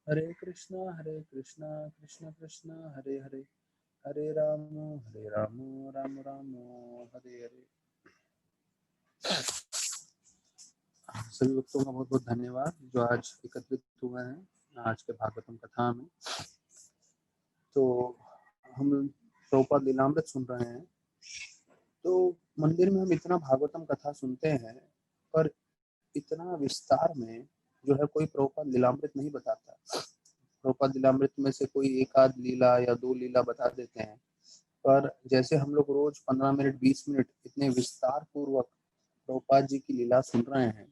हरे कृष्णा कृष्ण कृष्ण हरे हरे, हरे राम राम राम हरे हरे। सभी भक्तों का बहुत बहुत धन्यवाद जो आज एकत्रित हुए हैं आज के भागवतम कथा में। तो हम प्रभुपाद लीलामृत सुन रहे हैं। तो मंदिर में हम इतना भागवतम कथा सुनते हैं, पर इतना विस्तार में जो है कोई प्रभुपाद लीलामृत नहीं बताता। प्रभुपाद लीलामृत में से कोई एक आध लीला या दो लीला बता देते हैं, पर जैसे हम लोग रोज 15 मिनट 20 मिनट इतने विस्तार पूर्वक प्रभुपाद जी की लीला सुन रहे हैं,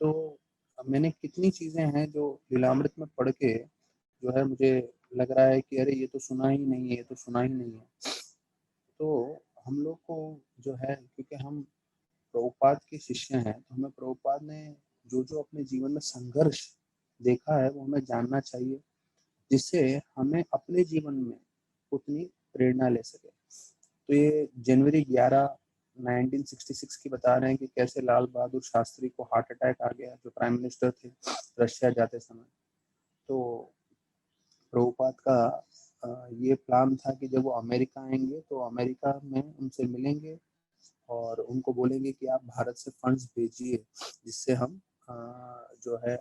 तो मैंने कितनी चीजें हैं जो लीलामृत में पढ़ के जो है मुझे लग रहा है कि अरे ये तो सुना ही नहीं है, ये तो सुना ही नहीं है। तो हम लोग को जो है, क्योंकि हम प्रभुपाद के शिष्य हैं, तो हमें प्रभुपाद ने जो जो अपने जीवन में संघर्ष देखा है वो हमें जानना चाहिए, जिससे हमें अपने जीवन में उतनी प्रेरणा ले सके। तो ये जनवरी 11 1966 की बता रहे हैं कि कैसे लाल बहादुर शास्त्री को हार्ट अटैक आ गया, जो प्राइम मिनिस्टर थे रशिया जाते समय। तो प्रभुपाद का ये प्लान था कि जब वो अमेरिका आएंगे तो अमेरिका में उनसे मिलेंगे और उनको बोलेंगे कि आप भारत से फंड्स भेजिए, जिससे हम जो है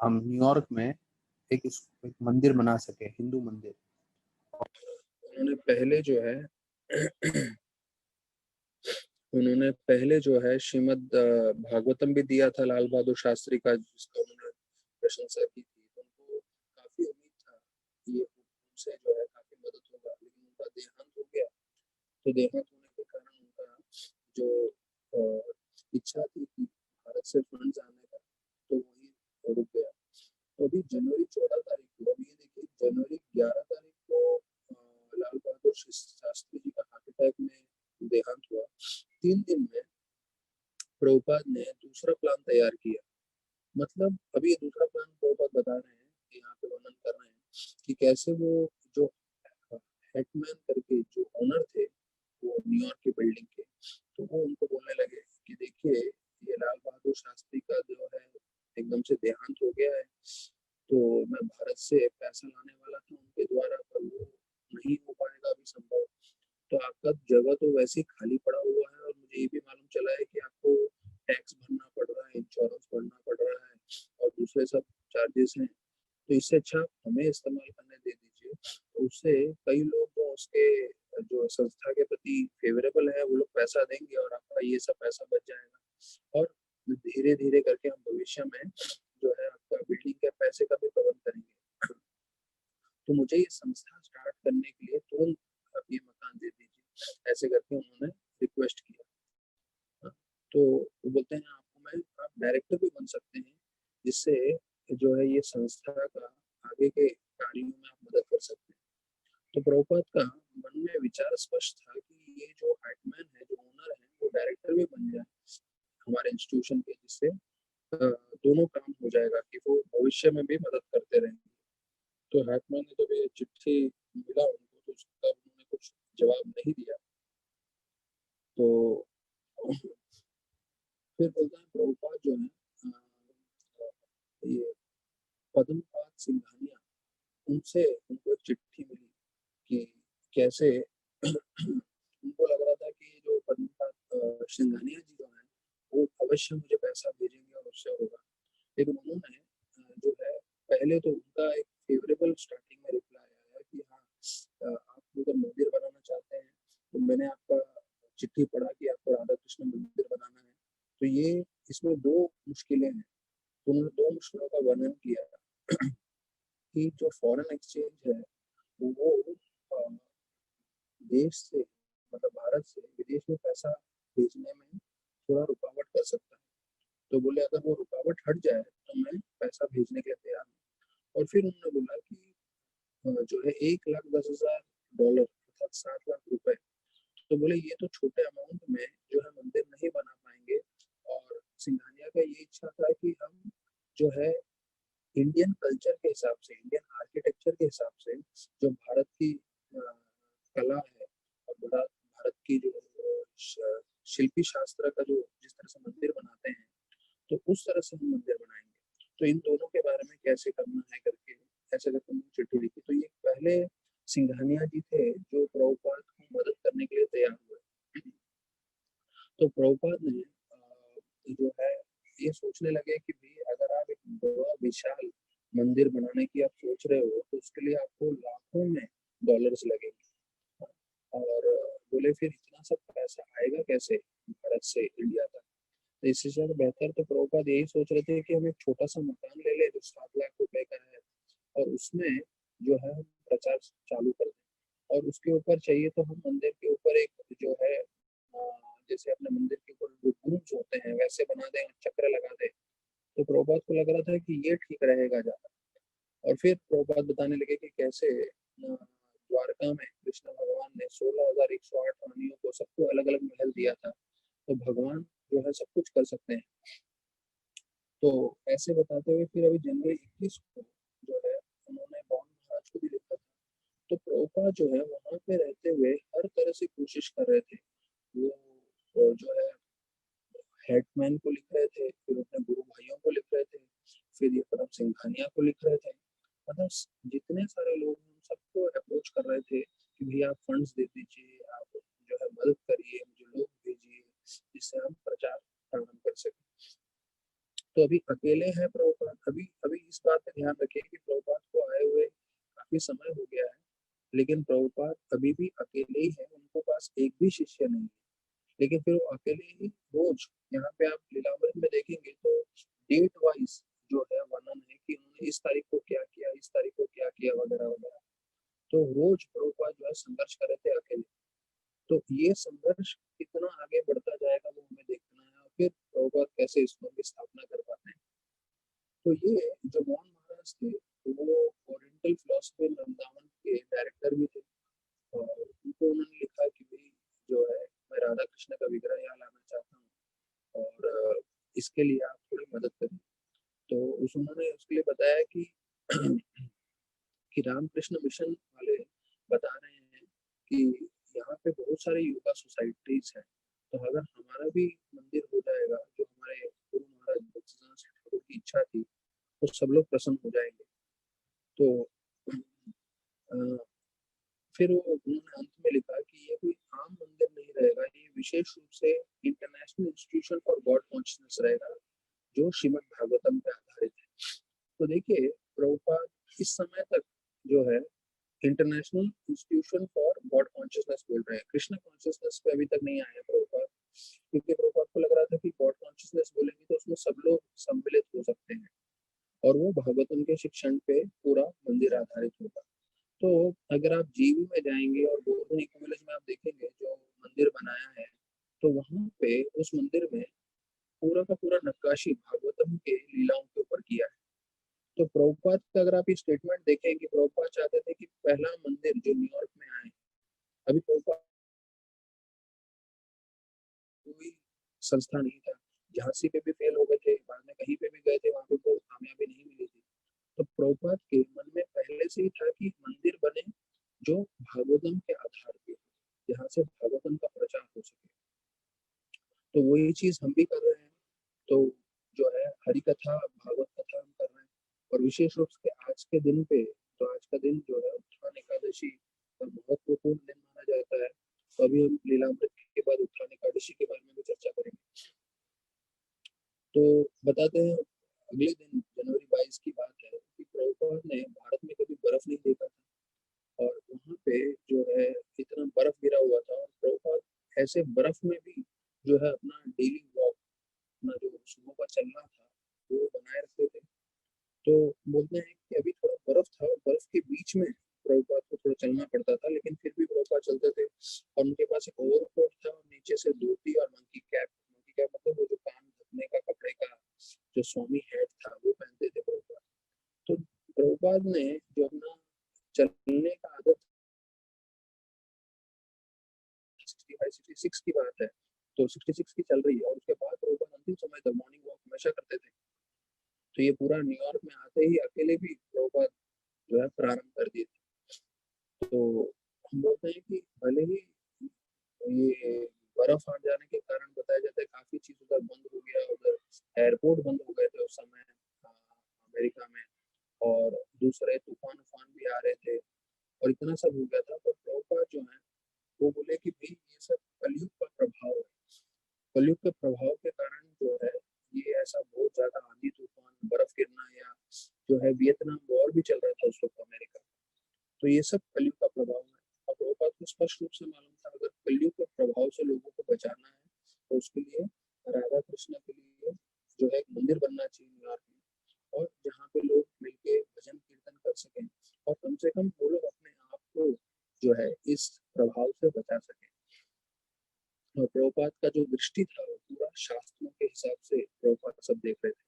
हम न्यूयॉर्क में एक मंदिर बना सके, हिंदू मंदिर। उन्होंने पहले जो है श्रीमद् भागवतम भी दिया था लाल बहादुर शास्त्री का, जिसका उन्होंने प्रशंसा की थी। उनको काफी उम्मीद था कि ये उनसे जो है काफी मदद होगा, लेकिन उनका देहांत हो गया। तो देहांत होने के कारण उनका जो इच्छा थी कि भारत से फंड्स आने का, तो वही रुक गया। तो अभी जनवरी 14 तारीख को, अभी ये देखिए जनवरी 11 तारीख को लाल बहादुर शास्त्री जी का हार्ट अटैक में देहांत हुआ। 3 दिन में प्रभुपाद ने दूसरा प्लान तैयार किया। मतलब अभी ये दूसरा प्लान प्रभुपाद बता रहे हैं, यहाँ पे वर्णन कर रहे हैं कि कैसे वो जो हेटमैन करके जो ओनर थे वो न्यूयॉर्क की बिल्डिंग के, तो वो उनको बोलने लगे कि देखिए ये लाल बहादुर शास्त्री का जो है एकदम से देहांत हो गया है, तो मैं भारत से पैसा लाने वाला था उनके द्वारा, पर वो नहीं हो पाएगा अभी संभव। तो आपका जगह तो वैसे ही खाली पड़ा हुआ है, और मुझे ये भी मालूम चला है कि आपको टैक्स भरना पड़ रहा है, इंश्योरेंस भरना पड़ रहा है, और दूसरे सब चार्जेस हैं। तो इससे अच्छा हमें इस्तेमाल करने दे दीजिए। तो उससे कई लोग जो उसके जो संस्था के प्रति फेवरेबल है वो लोग पैसा देंगे, और आपका ये सब पैसा बच जाएगा, और धीरे धीरे करके हम भविष्य में जो है आपका बिल्डिंग के पैसे का भी प्रबंध करेंगे। तो मुझे ये संस्था स्टार्ट करने के लिए तुरंत आप ये मकान दे दीजिए, ऐसे करके उन्होंने रिक्वेस्ट किया। तो वो बोलते हैं आपको आप डायरेक्टर भी बन सकते हैं, जिससे जो है ये संस्था का आगे के कार्यों में आप मदद कर सकते हैं। तो प्रभुपाद का मन में विचार स्पष्ट था कि ये जो हार्टमैन है, जो ओनर है, वो डायरेक्टर भी बन जाए हमारे इंस्टीट्यूशन के, जिससे दोनों काम हो जाएगा कि वो भविष्य में भी मदद करते रहेंगे। तो हार्टमैन ने जब ये चिट्ठी मिला उनको, तो उसका उन्होंने कुछ जवाब नहीं दिया। तो फिर बोलता है प्रभुपाद जो है ये पद्मपाद सिंघानिया, उनसे उनको एक चिट्ठी मिली कि कैसे उनको लग रहा था कि जो पद्मपाद सिंघानिया जी जो है वो अवश्य मुझे पैसा भेजेंगे और उससे होगा। लेकिन उन्होंने जो है पहले तो उनका एक फेवरेबल स्टार्टिंग में रिप्लाई आया कि हाँ आप अगर मंदिर बनाना चाहते हैं, तो मैंने आपका चिट्ठी पढ़ा कि आपको राधा कृष्ण मंदिर बनाना है। तो ये इसमें दो मुश्किलें हैं। तो उन्होंने दो मुश्किलों का वर्णन किया कि जो फॉरेन एक्सचेंज है वो देश से, मतलब भारत से विदेश में पैसा भेजने में थोड़ा रुकावट कर सकता है। तो बोले अगर वो रुकावट हट जाए तो मैं पैसा भेजने के लिए तैयार हूँ। और फिर उन्होंने बोला कि जो है $1,10,000 अर्थात 7 लाख रुपए। तो बोले ये तो छोटे अमाउंट में जो है मंदिर नहीं बना पाएंगे, और सिंघानिया का ये इच्छा था कि हम जो है इंडियन कल्चर के हिसाब से, इंडियन आर्किटेक्चर के हिसाब से, जो भारत की कला है और भारत की जो शिल्पी शास्त्र का जो जिस तरह से मंदिर बनाते हैं, तो उस तरह से हम मंदिर बनाएंगे। तो इन दोनों के बारे में कैसे करना है करके ऐसे करके उन्होंने चिट्ठी लिखी। तो ये पहले सिंघानिया जी थे जो प्रभुपाद को मदद करने के लिए तैयार हुए। तो प्रभुपाद ने जो है ये सोचने लगे कि भाई अगर आप एक बड़ा विशाल मंदिर बनाने की आप सोच रहे हो तो उसके लिए आपको लाखों में डॉलर्स लगेंगे, और बोले फिर इतना सब पैसा आएगा कैसे भारत से इंडिया तक। तो इससे ज्यादा बेहतर तो प्रभुपाद यही सोच रहे थे कि हम एक छोटा सा मकान ले ले जो 7 लाख रुपए का है, और उसमें जो है हम प्रचार चालू कर दें, और उसके ऊपर चाहिए तो हम मंदिर के ऊपर एक जो है जैसे अपने मंदिर के ऊपर जो गुम्स होते हैं वैसे बना दें और चक्र लगा दें। तो प्रभुपाद को लग रहा था कि ये ठीक रहेगा ज्यादा। और फिर प्रभुपाद बताने लगे कि कैसे द्वारका में कृष्ण भगवान ने 16,108 रानियों को सबको अलग अलग महल दिया था, तो भगवान जो है सब कुछ कर सकते हैं। तो ऐसे बताते हुए फिर अभी जनवरी 21 को जो है उन्होंने बॉन महाराज को भी लिखा था। तो प्रभुपाद जो है वहां पे रहते हुए हर तरह से कोशिश कर रहे थे। वो जो है हेडमैन को लिख रहे थे, फिर अपने गुरु भाइयों को लिख रहे थे, फिर ये परम सिंघानिया को लिख रहे थे। मतलब जितने सारे लोग हैं उन सबको अप्रोच कर रहे थे कि भैया आप फंड्स दे दीजिए, आप जो है मदद करिए, मुझे लोग भेजिए जिससे हम प्रचार प्रारंभ कर सकें। तो अभी अकेले हैं प्रभुपाद। अभी अभी इस बात का ध्यान रखिए कि प्रभुपाद को आए हुए काफी समय हो गया है, लेकिन प्रभुपाद अभी भी अकेले ही है, उनको पास एक भी शिष्य नहीं है। लेकिन फिर वो अकेले ही रोज, यहाँ पे आप लीलामृत में देखेंगे तो डेट वाइज जो है वर्णन है कि उन्होंने इस तारीख को क्या किया, इस तारीख को क्या किया, वगैरह वगैरह। तो रोज प्रभुपाद जो है संघर्ष कर रहे थे अकेले। तो ये संघर्ष कितना आगे बढ़ता जाएगा वो हमें देखना है, और फिर प्रभुपाद कैसे इसको की स्थापना कर पाते हैं। तो ये जो मोहन महाराज थे वो ओरिएंटल फिलोसफी वृंदावन के डायरेक्टर भी थे, और उनको उन्होंने लिखा कि भाई जो है मैं राधा कृष्ण का विग्रह यहाँ लाना चाहता हूँ, और इसके लिए आप थोड़ी मदद करें। तो उन्होंने उसके लिए बताया कि रामकृष्ण मिशन वाले बता रहे हैं कि यहाँ पे बहुत सारे योगा सोसाइटीज हैं, तो अगर हमारा भी मंदिर हो जाएगा जो हमारे गुरु महाराज भक्तिसिद्धांत ठाकुर की इच्छा थी, तो सब लोग प्रसन्न हो जाएंगे। तो अ, फिर वो उन्होंने अंत में लिखा कि ये कोई आम मंदिर नहीं रहेगा, ये विशेष रूप से international institution for God consciousness रहेगा जो श्रीमद् भागवतम पे आधारित है। तो देखिए प्रभुपाद इस समय तक जो है international institution for God consciousness बोल रहे हैं, कृष्ण कॉन्शियसनेस पे अभी तक नहीं आए हैं प्रभुपाद, क्योंकि प्रभुपाद को लग रहा था कि गॉड कॉन्शियसनेस बोलेंगे तो उसमें सब लोग सम्मिलित हो सकते हैं, और वो भागवतम के शिक्षण पे पूरा मंदिर आधारित होगा। तो अगर आप जीवी में जाएंगे और गोवर्धन इको विलेज में आप देखेंगे जो मंदिर बनाया है, तो वहां पे उस मंदिर में पूरा का पूरा नक्काशी भागवतम के लीलाओं के ऊपर किया है। तो प्रभुपाद का अगर आप ये स्टेटमेंट देखें कि प्रभुपाद चाहते थे कि पहला मंदिर जो न्यूयॉर्क में आए, अभी प्रभुपाद कोई संस्था नहीं था, झांसी पे भी फेल हो गए थे, बाद में कहीं पे भी गए थे वहां पे कोई कामयाबी नहीं मिली थी। तो प्रभुपाद के मन में पहले से ही था कि मंदिर बने जो भागवतम के आधार पे, जहाँ से भागवतम का प्रचार हो सके। तो वही चीज हम भी कर रहे हैं। तो जो है हरि कथा भागवत कथा हम कर रहे हैं, और विशेष रूप से आज के दिन पे, तो आज का दिन जो है उत्थान एकादशी का महत्वपूर्ण दिन माना जाता है। तो अभी हम लीलामृत के बाद उत्थान एकादशी के बारे में भी चर्चा करेंगे। तो बताते हैं अगले दिन जनवरी 22 की बात है कि प्रभुपाद ने भारत में कभी बर्फ नहीं देखा था, और वहां पे जो है इतना बर्फ गिरा हुआ था, और प्रभुपाद ऐसे बर्फ में भी जो है अपना डेली वॉक, अपना जो सुबह का चलना था वो बनाए रखते थे। तो बोलते हैं कि अभी थोड़ा बर्फ था और बर्फ के बीच में प्रभुपाद को थोड़ा चलना पड़ता था, लेकिन फिर भी प्रभुपाद चलते थे, और उनके पास एक ओवरकोट था और नीचे से धोती और मंकी कैप मतलब वो जो कान ढकने का कपड़े का जो स्वामी हेड था वो पहनते थे प्रभुपाद। तो प्रभुपाद ने जो अपना चलने का आदत 66 की बात है, तो 66 की चल रही है, और उसके बाद प्रभुपाद अंतिम समय तक मॉर्निंग वॉक हमेशा करते थे। तो ये पूरा न्यूयॉर्क में आते ही अकेले भी प्रभुपाद जो है प्रारंभ कर दिए थे। तो हम बोलते हैं कि भले ही ये बर्फ आ जाने के कारण बताया जाता है काफी चीज उधर बंद हो गया, उधर एयरपोर्ट बंद हो गए थे उस समय अमेरिका में, और दूसरा रहे, तूफान भी आ रहे थे और इतना सब हो गया था। तो प्रभुपाद जो है वो बोले कि भाई ये सब कलयुग का प्रभाव है। कलयुग के प्रभाव के कारण जो है ये ऐसा बहुत ज्यादा आंधी तूफान, बर्फ गिरना, या जो है वियतनाम वॉर भी चल रहा था उस वक्त अमेरिका। तो ये सब कलयुग का प्रभाव है। और प्रभुपाद को स्पष्ट रूप से मालूम था अगर कलयुग के प्रभाव से लोगों को बचाना है तो उसके लिए राधा कृष्ण के लिए जो है एक मंदिर बनना चाहिए न्यूयॉर्क में, और जहाँ पे लोग मिलके भजन कीर्तन कर सकें और कम से कम वो लोग अपने आप को जो है इस प्रभाव से बचा सकें। और प्रभुपाद का जो दृष्टि था वो पूरा शास्त्रों के हिसाब से प्रभुपाद सब देख रहे थे।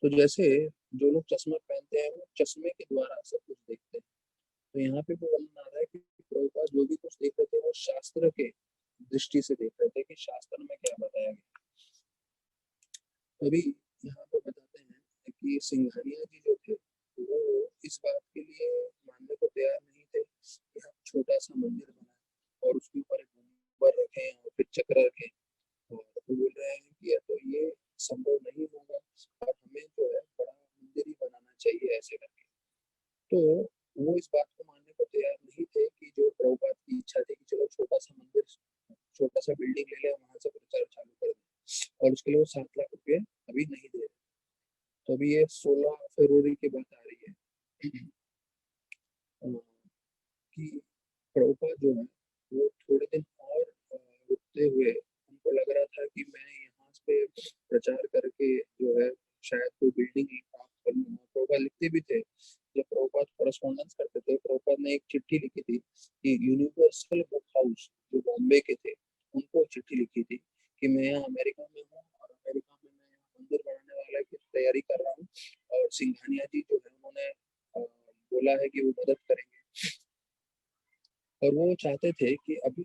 तो जैसे जो लोग चश्मा पहनते हैं वो चश्मे के द्वारा सब कुछ देखते हैं। तो यहाँ पे भी वर्णन आ रहा है कि प्रभुपाद जो भी कुछ देख रहे थे वो शास्त्र के दृष्टि से देख रहे थे कि शास्त्र में क्या बताया गया। तभी यहाँ पे बताते हैं कि सिंघानिया जी जो थे वो इस बात के लिए मानने को तैयार नहीं थे कि हम छोटा सा मंदिर बनाए और उसके ऊपर एक गुंबद रखें और फिर चक्र रखें। और वो बोल रहे हैं कि या तो ये संभव नहीं होगा और हमें जो है बड़ा मंदिर ही बनाना चाहिए ऐसे करके। तो वो इस बात को मानने को तैयार नहीं थे कि जो प्रभुपाद की इच्छा थी कि चलो छोटा सा मंदिर, छोटा सा बिल्डिंग ले लें, वहां से प्रचार चालू कर दें, और उसके लिए वो 7 लाख रुपए अभी नहीं दे रहे। तो अभी ये 16 फरवरी की बात आ रही है कि प्रभुपाद जो है वो थोड़े दिन और रुकते हुए उनको लग रहा था कि मैं यहाँ पे प्रचार करके जो है शायद कोई बिल्डिंग प्राप्त कर लूंगा। प्रभुपाद लिखते भी थे, जब प्रभुपाद कॉरेस्पॉन्डेंस करते थे प्रभुपाद ने एक चिट्ठी लिखी थी कि यूनिवर्सल बुक हाउस जो बॉम्बे के थे उनको चिट्ठी लिखी थी कि मैं यहाँ अमेरिका में हूँ और अमेरिका में मैं यहाँ मंदिर बनाने वाला की तैयारी कर रहा हूँ और सिंघानिया जी जो है उन्होंने बोला है कि वो मदद करेंगे। और वो चाहते थे कि अभी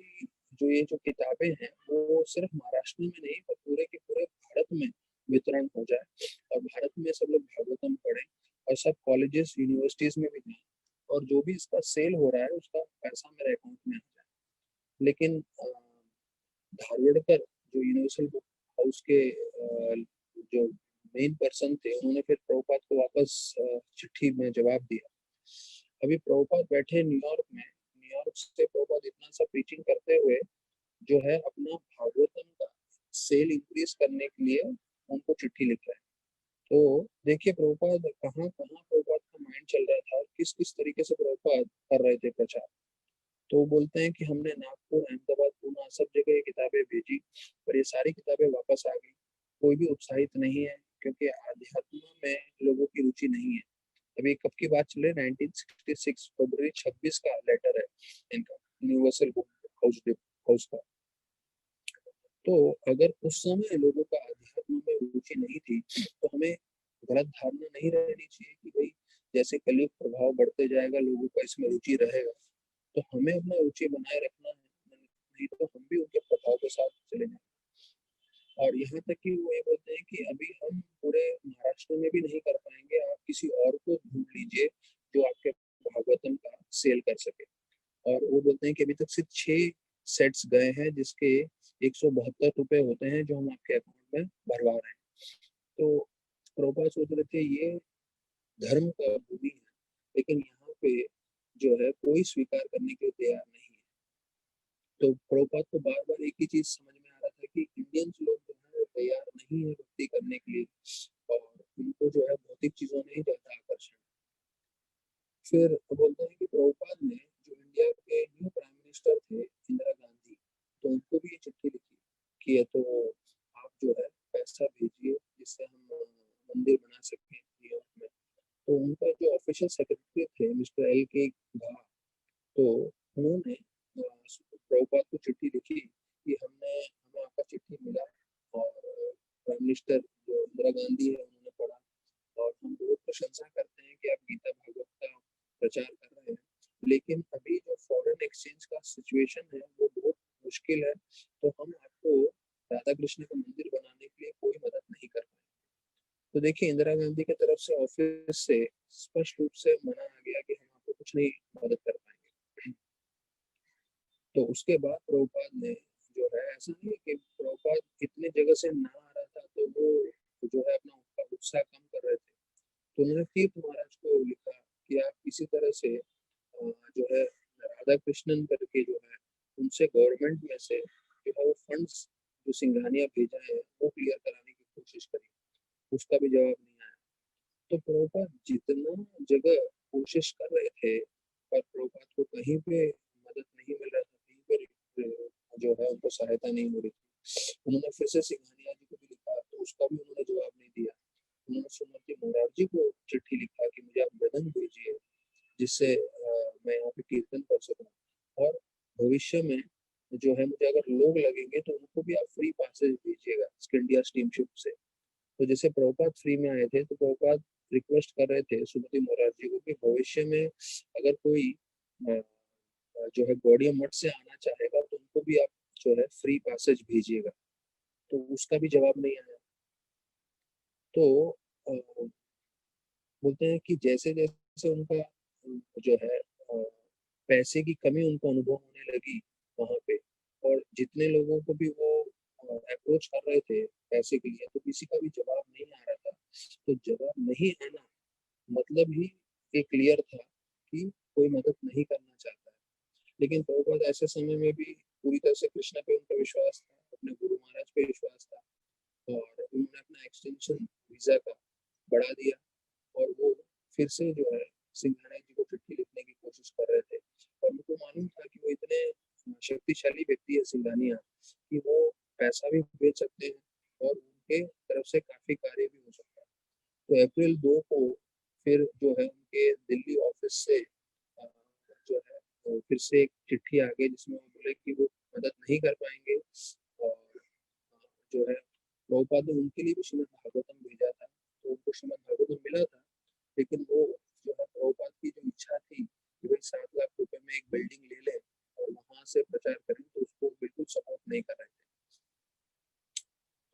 जो ये जो किताबें हैं वो सिर्फ महाराष्ट्र में नहीं पर पूरे के पूरे भारत में वितरण हो जाए और भारत में सब लोग भागवतम पढ़ें और सब कॉलेजेस यूनिवर्सिटीज में भी जाए और जो भी इसका सेल हो रहा है उसका पैसा मेरे अकाउंट में आ जाए। लेकिन धारवाड़कर जो यूनिवर्सल बुक हाउस के जो मेन पर्सन थे उन्होंने फिर प्रभुपाद को वापस चिट्ठी में जवाब दिया। अभी प्रभुपाद बैठे न्यूयॉर्क में, न्यूयॉर्क से प्रभुपाद इतना सा प्रीचिंग करते हुए जो है अपना भागवतम का सेल इंक्रीज करने के लिए उनको चिट्ठी लिख रहे हैं। तो देखिए प्रभुपाद कहाँ कहाँ प्रभुपाद का माइंड चल रहा था और किस किस तरीके से प्रभुपाद कर रहे थे प्रचार। तो बोलते हैं कि हमने नागपुर, अहमदाबाद, पूना सब जगह ये किताबें भेजी पर ये सारी किताबें वापस आ गई। कोई भी उत्साहित नहीं है क्योंकि आध्यात्म में लोगों की रुचि नहीं है। अभी कब की बात चले, 1966 फरवरी 26 का लेटर है इनका यूनिवर्सल बुक हाउस का। तो अगर उस समय लोगों का अध्यात्म में रुचि नहीं थी तो हमें गलत धारणा नहीं रहनी चाहिए कि भाई जैसे कलयुग प्रभाव बढ़ते जाएगा लोगों का इसमें रुचि रहेगा तो हमें अपना रुचि बनाए रखना है, नहीं तो हम भी उनके प्रभाव के साथ चले जाएंगे। और यहाँ तक कि वो ये बोलते हैं कि अभी हम पूरे महाराष्ट्र में भी नहीं कर पाएंगे, आप किसी और को ढूंढ लीजिए जो आपके भागवतम का सेल कर सके। और वो बोलते हैं कि अभी तक सिर्फ 6 सेट्स गए हैं जिसके 172 रुपए होते हैं जो हम आपके अकाउंट में भरवा रहे हैं। तो प्रभुपाद सोच रहे थे ये धर्म का भूमि है लेकिन यहाँ पे जो है कोई स्वीकार करने के लिए तैयार नहीं है। तो प्रभुपाद को बार बार एक ही चीज समझ में आ रहा था कि इंडियंस लोग जो है वो तैयार नहीं है भक्ति करने के लिए और उनको जो है भौतिक चीजों में ही ज्यादा आकर्षण। फिर बोलते हैं कि प्रभुपाद ने जो इंडिया के न्यू प्राइम मिनिस्टर थे इंदिरा गांधी, तो उनको भी ये चिट्ठी लिखी कि ये तो आप जो है पैसा भेजिए जिससे हम मंदिर बना सकें न्यूयॉर्क में। तो उनका जो ऑफिशियल सेक्रेटरी थे मिस्टर L.K. घा, तो उन्होंने प्रभुपाद को चिट्ठी लिखी कि हमें आपका चिट्ठी मिला और प्राइम मिनिस्टर जो इंदिरा गांधी है उन्होंने पढ़ा और हम बहुत प्रशंसा करते हैं कि आप गीता भागवत का प्रचार कर रहे हैं लेकिन अभी जो फॉरेन एक्सचेंज का सिचुएशन है वो बहुत मुश्किल है तो हम आपको राधा कृष्ण का मंदिर बनाने के लिए कोई मदद नहीं कर पाए। तो देखिए इंदिरा गांधी की तरफ से ऑफिस से स्पष्ट रूप से मना आ गया कि हम आपको कुछ नहीं मदद कर पाएंगे। तो उसके बाद प्रभुपाद ने जो है ऐसा नहीं कि प्रभुपाद इतने जगह से ना आ रहा था तो वो जो है अपना उत्साह कम कर रहे थे। तो उन्होंने तीर्थ महाराज को लिखा कि आप किसी तरह से जो है राधा कृष्णन करके जो है उनसे गवर्नमेंट में से जो है वो फंड्स जो सिंघानिया भेजा है वो क्लियर कराने की कोशिश करी, उसका भी जवाब नहीं आया। तो प्रभुपाद जितना जगह कोशिश कर रहे थे पर प्रभुपाद को कहीं पे मदद नहीं मिल रहा था, कहीं पे जो है उनको सहायता नहीं हो रही थी। उन्होंने फिर से सिंघानिया जी को भी लिखा तो उसका भी उन्होंने जवाब नहीं दिया। उन्होंने सुमति मोरारजी को चिट्ठी लिखा कि मुझे आप मृदंग भेजिए जिससे मैं यहाँ पे कीर्तन कर सकूं, और भविष्य में जो है मुझे अगर लोग लगेंगे तो उनको भी आप फ्री पासेज दीजिएगा इंडिया स्टीमशिप से। तो जैसे प्रभुपाद फ्री में आए थे तो प्रभुपाद रिक्वेस्ट कर रहे थे सुमति मोरारजी को कि भविष्य में अगर कोई जो है गौड़िया मठ से आना चाहेगा तो उनको भी आप जो है फ्री पासेज भेजिएगा। तो उसका भी जवाब नहीं आया। तो बोलते हैं कि जैसे जैसे उनका जो है पैसे की कमी उनको अनुभव होने लगी वहां पे, और जितने लोगों को भी वो अप्रोच कर रहे थे पैसे के लिए तो किसी का भी जवाब नहीं आ रहा था। तो जवाब नहीं आना मतलब ही ये क्लियर था कि कोई मदद नहीं करना चाहता है। लेकिन प्रभुपाद ऐसे समय में भी पूरी तरह से कृष्णा पे उनका विश्वास था, अपने गुरु महाराज पे विश्वास था, और उन्होंने अपना एक्सटेंशन वीजा का बढ़ा दिया, और वो फिर से जो है सिंघानिया जी को चिट्ठी लिखने की कोशिश कर रहे थे। और उनको मालूम था कि वो इतने शक्तिशाली व्यक्ति है सिंघानिया कि वो पैसा भी भेज सकते हैं और उनके तरफ से काफी कार्य भी हो सकता है। तो अप्रैल 2 को फिर जो है उनके दिल्ली ऑफिस से जो है तो फिर से एक चिट्ठी आ गई जिसमें वो बोले कि वो मदद नहीं कर पाएंगे, और जो है प्रभुपाद ने उनके लिए भी श्रीमद् भागवतम भेजा था, तो उनको श्रीमद् भागवतम मिला था। लेकिन वो जो है प्रभुपाद की जो इच्छा थी कि भाई 7 लाख रुपए में एक बिल्डिंग ले ले और वहां से प्रचार करें, तो उसको बिल्कुल सपोर्ट नहीं कर रहे थे।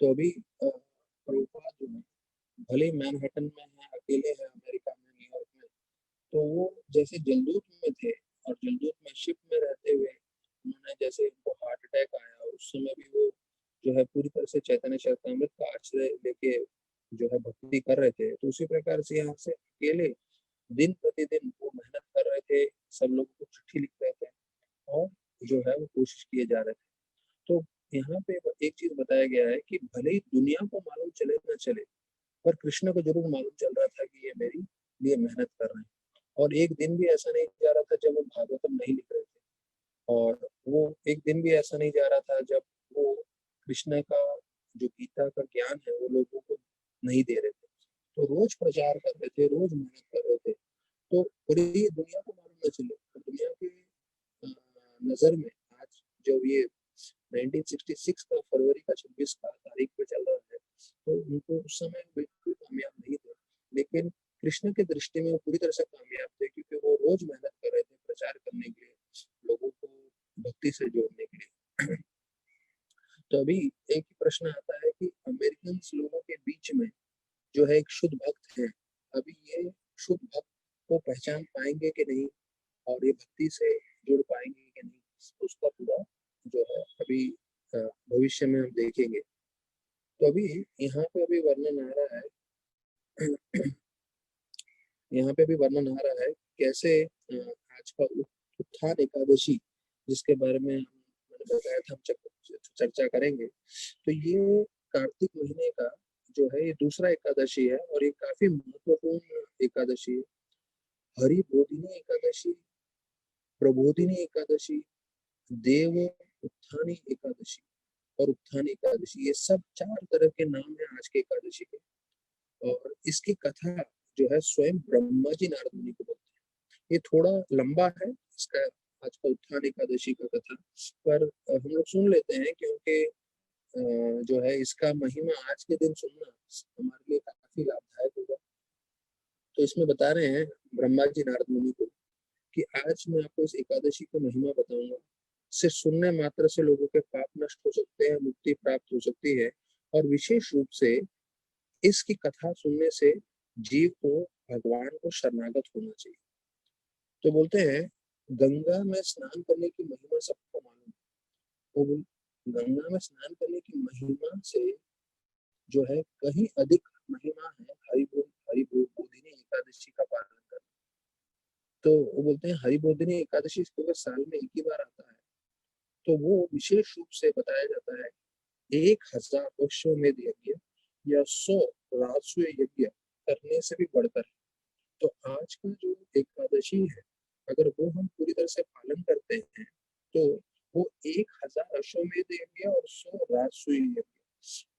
तो अभी प्रभुपाद जो है भले मैनहट्टन में है, अकेले है अमेरिका में, न्यूयॉर्क में, तो वो जैसे जलदूत में थे, और जलदूत में शिप में रहते हुए उन्होंने जैसे उनको हार्ट अटैक आया और उस समय भी वो जो है पूरी तरह से चैतन्य चरितमृत का आश्रय लेके जो है भक्ति कर रहे थे, तो उसी प्रकार से यहाँ से अकेले दिन प्रतिदिन वो मेहनत कर रहे थे, सब लोगों को चिट्ठी लिख रहे थे, और जो है वो कोशिश किए जा रहे थे। तो यहाँ पे एक चीज बताया गया है कि भले ही दुनिया को मालूम चले ना चले, पर कृष्ण को जरूर मालूम चल रहा था कि ये मेरी लिए मेहनत कर रहे हैं। और एक दिन भी ऐसा नहीं जा रहा था जब वो भागवतम नहीं लिख रहे थे, और वो एक दिन भी ऐसा नहीं जा रहा था जब वो कृष्ण का जो गीता का ज्ञान है वो लोगों को नहीं दे रहे थे। तो रोज प्रचार कर रहे थे, रोज मेहनत कर रहे थे। तो पूरी दुनिया को मालूम न चले, तो दुनिया के नजर में आज जब ये 1966 का फरवरी का 26 का तारीख पे चल रहा है, तो उनको उस समय बिल्कुल कामयाब नहीं थे, लेकिन कृष्ण की दृष्टि में वो पूरी तरह से कामयाब थे, क्योंकि वो रोज मेहनत कर रहे थे प्रचार करने के लिए, लोगों को भक्ति से जोड़ने के लिए। तो अभी एक ही प्रश्न आता है कि अमेरिकन लोगों के बीच में जो है एक शुद्ध भक्त है, अभी ये शुद्ध भक्त को पहचान पाएंगे कि नहीं, और ये भक्ति से जुड़ पाएंगे कि नहीं, तो उसका पूरा जो है अभी भविष्य में हम देखेंगे। तो अभी यहाँ पे अभी वर्णन आ रहा है, यहाँ पे भी वर्णन आ रहा है कैसे आज का उत्थान एकादशी जिसके बारे में मैंने बताया था हम चर्चा करेंगे। तो ये कार्तिक महीने का जो है ये दूसरा एकादशी है, और ये काफी महत्वपूर्ण एकादशी है। हरि बोधिनी एकादशी, प्रबोधिनी एकादशी, देव उत्थानी एकादशी और उत्थान एकादशी, ये सब 4 तरह के नाम है आज के एकादशी के। और इसकी कथा जो है स्वयं ब्रह्मा जी नारद मुनि को बोलते हैं। ये थोड़ा लंबा है इसका, आज का उत्थान एकादशी का कथा, पर हम लोग सुन लेते हैं क्योंकि जो है इसका महिमा आज के दिन सुनना हमारे लिए काफी लाभदायक होगा। तो इसमें बता रहे हैं ब्रह्मा जी नारद मुनि को कि आज मैं आपको इस एकादशी की महिमा बताऊंगा। सिर्फ सुनने मात्र से लोगों के पाप नष्ट हो सकते हैं, मुक्ति प्राप्त हो सकती है, और विशेष रूप से इसकी कथा सुनने से जीव को भगवान को शरणागत होना चाहिए। तो बोलते हैं गंगा में स्नान करने की महिमा सबको मालूम है। वो गंगा में स्नान करने की महिमा से जो है कहीं अधिक महिमा है हरि बोधिनी एकादशी का पालन करना। तो वो बोलते हैं हरिबोधिनी एकादशी क्योंकि साल में एक ही बार आता है, तो वो विशेष रूप से बताया जाता है 1000 अश्वमेध यज्ञ या 100 राजसूय यज्ञ करने से भी बढ़कर है। तो आज का जो एकादशी है, अगर वो हम पूरी तरह से पालन करते हैं तो वो 1000 अश्वमेध यज्ञ और 100 राजसूय यज्ञ।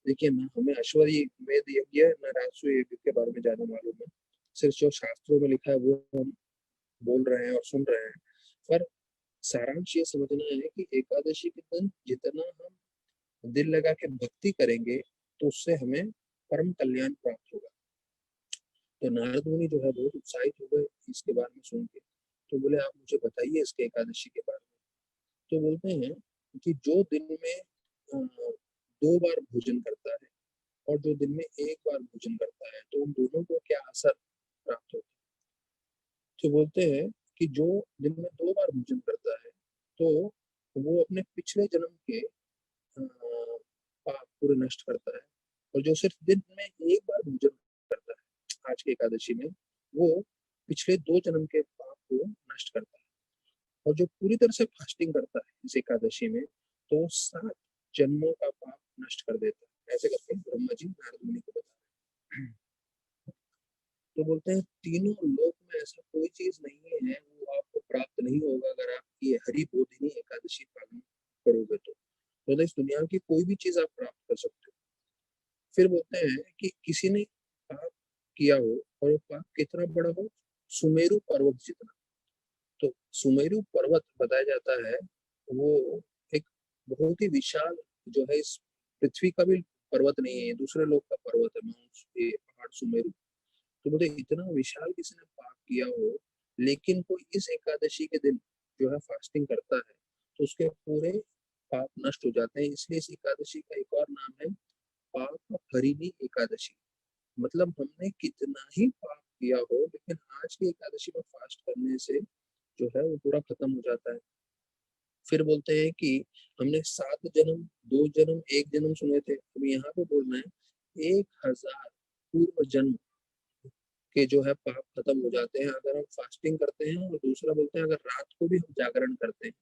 देखिए ना, हमें अश्वमेध यज्ञ न राजसूय यज्ञ के बारे में ज्यादा मालूम है, सिर्फ जो शास्त्रों में लिखा है वो हम बोल रहे हैं और सुन रहे हैं। पर सारांश ये समझना है कि एकादशी के दिन जितना हम दिल लगा के भक्ति करेंगे तो उससे हमें परम कल्याण प्राप्त होगा। तो नारद मुनि जो है बहुत उत्साहित हो गए इसके बारे में सुन के। तो बोले आप मुझे बताइए इसके एकादशी के बारे में। तो बोलते हैं कि जो दिन में 2 बार भोजन करता है और जो दिन में 1 बार भोजन करता है, तो उन दोनों को क्या असर प्राप्त होता है। तो बोलते हैं कि जो दिन में 2 बार भोजन करता है तो वो अपने पिछले जन्म के पाप पूरे नष्ट करता है, और जो सिर्फ दिन में 1 बार भोजन करता है आज की एकादशी में, वो पिछले 2 जन्म के पाप को नष्ट करता है। और जो पूरी तरह से फास्टिंग करता है इस एकादशी में, तो 7 जन्मों का पाप नष्ट कर देता है। ऐसे करके ब्रह्मा जी नारद मुनि को बता रहे हैं। तो बोलते हैं तीनों लोक में ऐसा कोई चीज नहीं है वो आपको प्राप्त नहीं होगा अगर आप ये हरि बोधिनी एकादशी पालन करोगे तो इस दुनिया की कोई भी चीज आप प्राप्त कर सकते हो। फिर बोलते हैं कि किसी ने पाप किया हो और वो पाप कितना बड़ा हो, सुमेरु पर्वत जितना। तो सुमेरु पर्वत बताया जाता है वो एक बहुत ही विशाल जो है इस पृथ्वी का भी पर्वत नहीं है, दूसरे लोग का पर्वत है, माउंट पहाड़ सुमेरु। तो बोलते इतना विशाल किसी ने पाप किया हो, लेकिन कोई इस एकादशी के दिन जो है फास्टिंग करता है तो उसके पूरे पाप नष्ट हो जाते हैं। इसलिए इस एकादशी का एक और नाम है पाप हरिणी एकादशी। मतलब हमने कितना ही पाप किया हो, लेकिन आज की एकादशी में फास्ट करने से जो है वो पूरा खत्म हो जाता है। फिर बोलते हैं कि हमने 7 जन्म, 2 जन्म, 1 जन्म सुने थे, अब यहाँ पे बोलना है 1000 पूर्व जन्म के जो है पाप खत्म हो जाते हैं अगर हम फास्टिंग करते हैं। और दूसरा बोलते हैं अगर रात को भी हम जागरण करते हैं।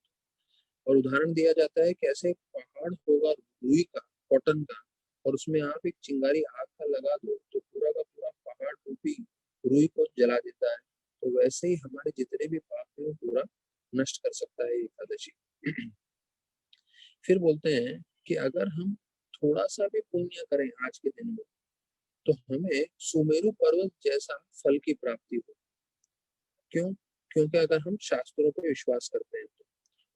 और उदाहरण दिया जाता है कैसे एक पहाड़ होगा रुई का, कॉटन का, और उसमें आप एक चिंगारी आग का लगा दो तो पूरा का पूरा पहाड़ रूपी रुई को जला देता है। तो वैसे ही हमारे जितने भी पाप हैं वो पूरा नष्ट कर सकता है एकादशी। फिर बोलते हैं कि अगर हम थोड़ा सा भी पुण्य करें आज के दिन में तो हमें सुमेरु पर्वत जैसा फल की प्राप्ति हो। क्यों? क्योंकि अगर हम शास्त्रों पे विश्वास करते हैं तो,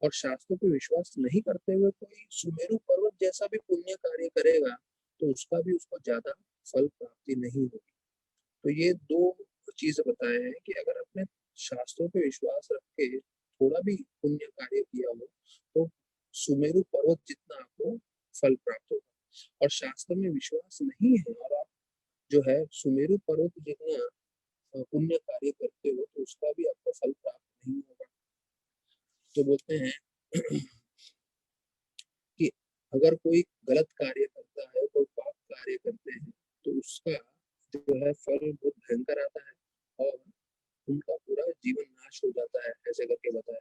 और शास्त्रों पे विश्वास नहीं करते हुए कोई सुमेरु पर्वत जैसा भी पुण्य कार्य करेगा तो उसका भी उसको ज्यादा फल प्राप्ति नहीं होगी। तो ये 2 चीजें बताए हैं कि अगर अपने शास्त्रों पे विश्वास रख के थोड़ा भी पुण्य कार्य किया हो तो सुमेरु पर्वत जितना आपको फल प्राप्त होगा। और शास्त्र में विश्वास नहीं है और आप जो है सुमेरु पर्वत जितना पुण्य कार्य करते हो तो उसका भी आपको फल प्राप्त नहीं होगा। तो बोलते हैं कि अगर कोई गलत कार्य करता है, कोई पाप कार्य करते हैं, तो उसका जो है फल बहुत भयंकर आता है और उनका पूरा जीवन नाश हो जाता है, ऐसे करके बताया।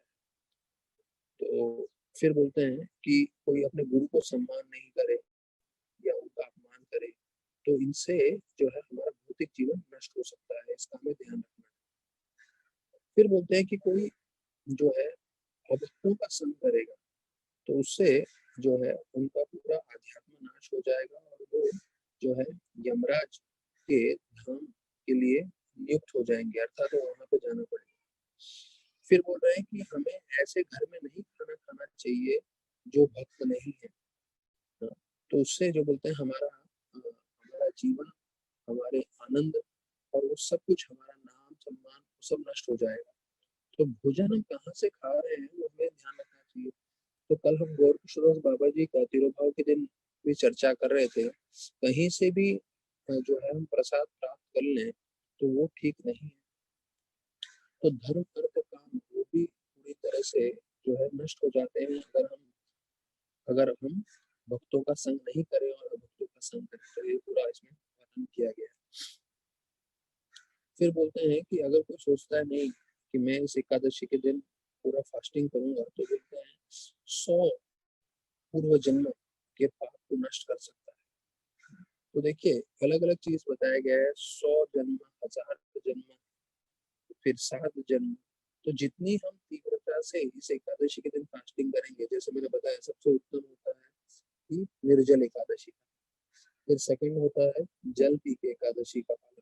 तो फिर बोलते हैं कि कोई अपने गुरु को सम्मान नहीं करे या उनका अपमान करे तो इनसे जो है हमारा भौतिक जीवन नष्ट हो सकता है, इसका हमें ध्यान रखना है। फिर बोलते हैं कि कोई जो है अभक्तों का संग करेगा तो उससे जो है उनका पूरा अध्यात्म नाश हो जाएगा और वो जो है यमराज के धाम के लिए नियुक्त हो जाएंगे, अर्थात तो वहां पे जाना पड़ेगा। फिर बोल रहे हैं कि हमें ऐसे घर में नहीं खाना खाना चाहिए जो भक्त नहीं है। हाँ, तो उससे जो बोलते हैं हमारा जीवन, हमारे आनंद और वो सब कुछ, हमारा नाम सम्मान सब नष्ट हो जाएगा। तो भोजन हम कहाँ से खा रहे हैं वो हमें ध्यान रखना चाहिए। तो कल हम गौर किशोर बाबा जी का तिरुभाव के दिन भी चर्चा कर रहे थे, कहीं से भी जो है हम प्रसाद प्राप्त कर लें तो वो ठीक नहीं है। तो धर्म अर्थ काम वो भी पूरी तरह से जो है नष्ट हो जाते हैं अगर हम भक्तों का संग नहीं करें और अभक्तों का संग करें। तो ये पूरा इसमें वर्णन किया गया है। फिर बोलते हैं कि अगर कोई सोचता है नहीं कि मैं इस एकादशी के दिन पूरा फास्टिंग करूंगा, तो बोलते हैं 100 पूर्व जन्म के पाप को नष्ट कर सकता है। तो देखिए अलग अलग चीज बताया गया है, 100 जन्म, 1000 जन्म, फिर 7 जन्म। तो जितनी हम तीव्रता से इस एकादशी के दिन फास्टिंग करेंगे, जैसे मैंने बताया सबसे उत्तम होता है कि निर्जल एकादशी, फिर सेकंड होता है जल पी के एकादशी का पालन,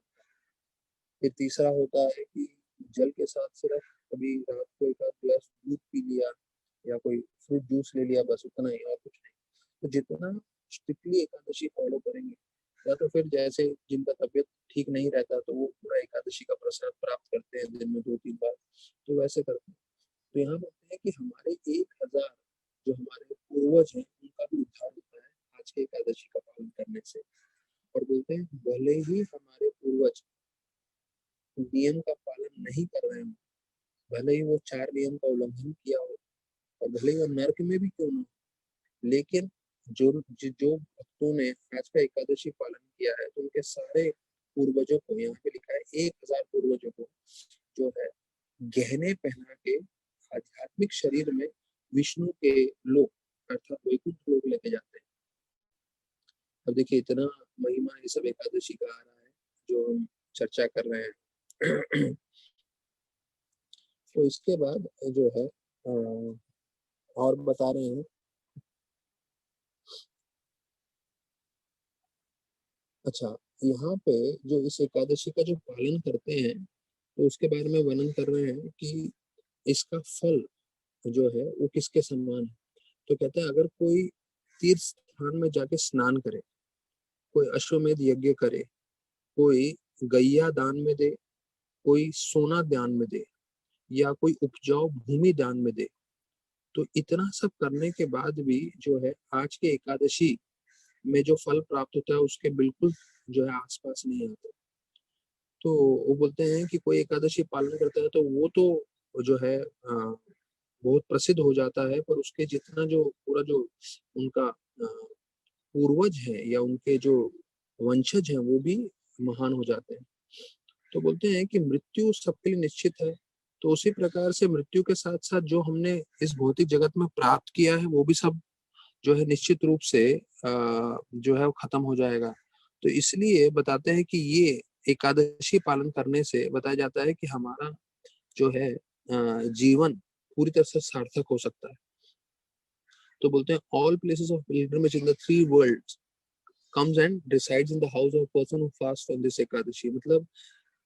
फिर तीसरा होता है कि जल के साथ सिर्फ कभी रात को एक आध गिलास दूध पी लिया या कोई फ्रूट जूस ले लिया, बस उतना ही और कुछ नहीं। तो जितना स्ट्रिक्टली एकादशी फॉलो करेंगे, या तो फिर जैसे जिनका तबीयत ठीक नहीं रहता तो वो पूरा एकादशी का प्रसाद प्राप्त करते हैं दिन में 2-3 बार, तो वैसे करते हैं। तो यहाँ बोलते हैं कि हमारे 1000 जो हमारे पूर्वज हैं उनका भी उद्धार होता है आज के एकादशी का पालन करने से। और बोलते हैं भले ही हमारे पूर्वज नियम का पालन नहीं कर रहे हो, भले ही वो 4 नियम का उल्लंघन किया हो, और भले ही वो नर्क में भी क्यों ना हो, लेकिन जो जो भक्तों ने आज का एकादशी पालन किया है, तो उनके सारे पूर्वजों को, यहाँ पे लिखा है 1000 पूर्वजों को जो है गहने पहना के आध्यात्मिक शरीर में विष्णु के लोक अर्थात वैकुंठ लोक लेके जाते हैं। अब देखिए इतना महिमा ये सब एकादशी का आ रहा है जो हम चर्चा कर रहे हैं। तो इसके बाद जो है और बता रहे हैं, अच्छा यहाँ पे जो इस एकादशी का जो पालन करते हैं, तो उसके बारे में वर्णन कर रहे हैं कि इसका फल जो है वो किसके समान है। तो कहते हैं अगर कोई तीर्थ स्थान में जाके स्नान करे, कोई अश्वमेध यज्ञ करे, कोई गैया दान में दे, कोई सोना दान में दे, या कोई उपजाऊ भूमि दान में दे, तो इतना सब करने के बाद भी जो है आज के एकादशी में जो फल प्राप्त होता है उसके बिल्कुल जो है आसपास नहीं आता। तो वो बोलते हैं कि कोई एकादशी पालन करता है तो वो तो जो है बहुत प्रसिद्ध हो जाता है, पर उसके जितना जो पूरा जो उनका पूर्वज है या उनके जो वंशज हैं वो भी महान हो जाते हैं। तो बोलते हैं कि मृत्यु सबके लिए निश्चित है, तो उसी प्रकार से मृत्यु के साथ साथ जो हमने इस भौतिक जगत में प्राप्त किया है वो भी सब जो है निश्चित रूप से जो है वो खत्म हो जाएगा। तो इसलिए बताते हैं कि ये एकादशी पालन करने से बताया जाता है कि हमारा जो है जीवन पूरी तरह से सार्थक हो सकता है। तो बोलते हैं all places of pilgrimage in the 3 worlds comes and resides in the house of a person who fasts on this Ekadashi. मतलब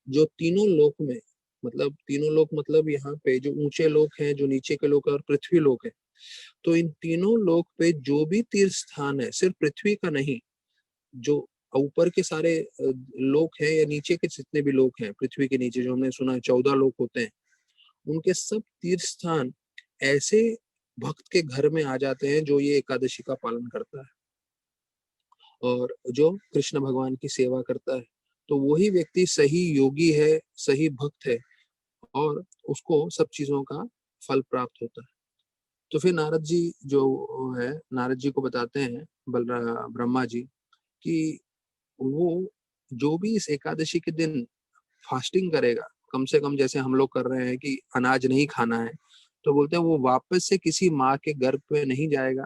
जो तीनों लोक में, मतलब तीनों लोक मतलब यहाँ पे जो ऊंचे लोक हैं, जो नीचे के लोक है और पृथ्वी लोक है, तो इन तीनों लोक पे जो भी तीर्थ स्थान है, सिर्फ पृथ्वी का नहीं, जो ऊपर के सारे लोक हैं या नीचे के जितने भी लोक हैं पृथ्वी के नीचे, जो हमने सुना है 14 लोक होते हैं, उनके सब तीर्थ स्थान ऐसे भक्त के घर में आ जाते हैं जो ये एकादशी का पालन करता है और जो कृष्ण भगवान की सेवा करता है। तो वही व्यक्ति सही योगी है, सही भक्त है, और उसको सब चीजों का फल प्राप्त होता है। तो फिर नारद जी जो है, नारद जी को बताते हैं ब्रह्मा जी कि वो जो भी इस एकादशी के दिन फास्टिंग करेगा, कम से कम जैसे हम लोग कर रहे हैं कि अनाज नहीं खाना है, तो बोलते हैं वो वापस से किसी माँ के गर्भ में नहीं जाएगा,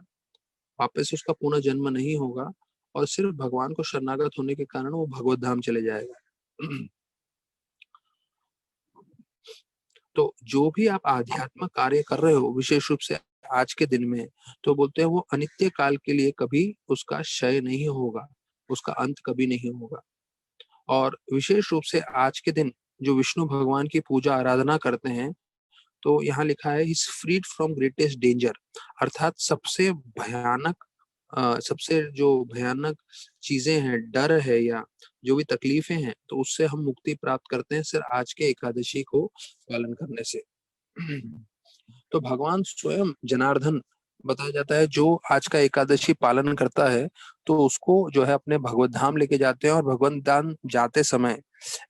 वापस से उसका पुनः जन्म नहीं होगा, और सिर्फ भगवान को शरणागत होने के कारण वो भगवत धाम चले जाएगा। तो जो भी आप आध्यात्मिक कार्य कर रहे हो विशेष रूप से आज के दिन में, तो बोलते हैं वो अनित्य काल के लिए कभी उसका क्षय नहीं होगा, उसका अंत कभी नहीं होगा। और विशेष रूप से आज के दिन जो विष्णु भगवान की पूजा आराधना करते हैं, तो यहाँ लिखा है is freed from greatest danger, अर्थात सबसे भयानक सबसे जो भयानक चीजें हैं, डर है या जो भी तकलीफें हैं, तो उससे हम मुक्ति प्राप्त करते हैं सिर्फ आज के एकादशी को पालन करने से। तो भगवान स्वयं जनार्दन बताया जाता है जो आज का एकादशी पालन करता है, तो उसको जो है अपने भगवत धाम लेके जाते हैं, और भगवत धाम जाते समय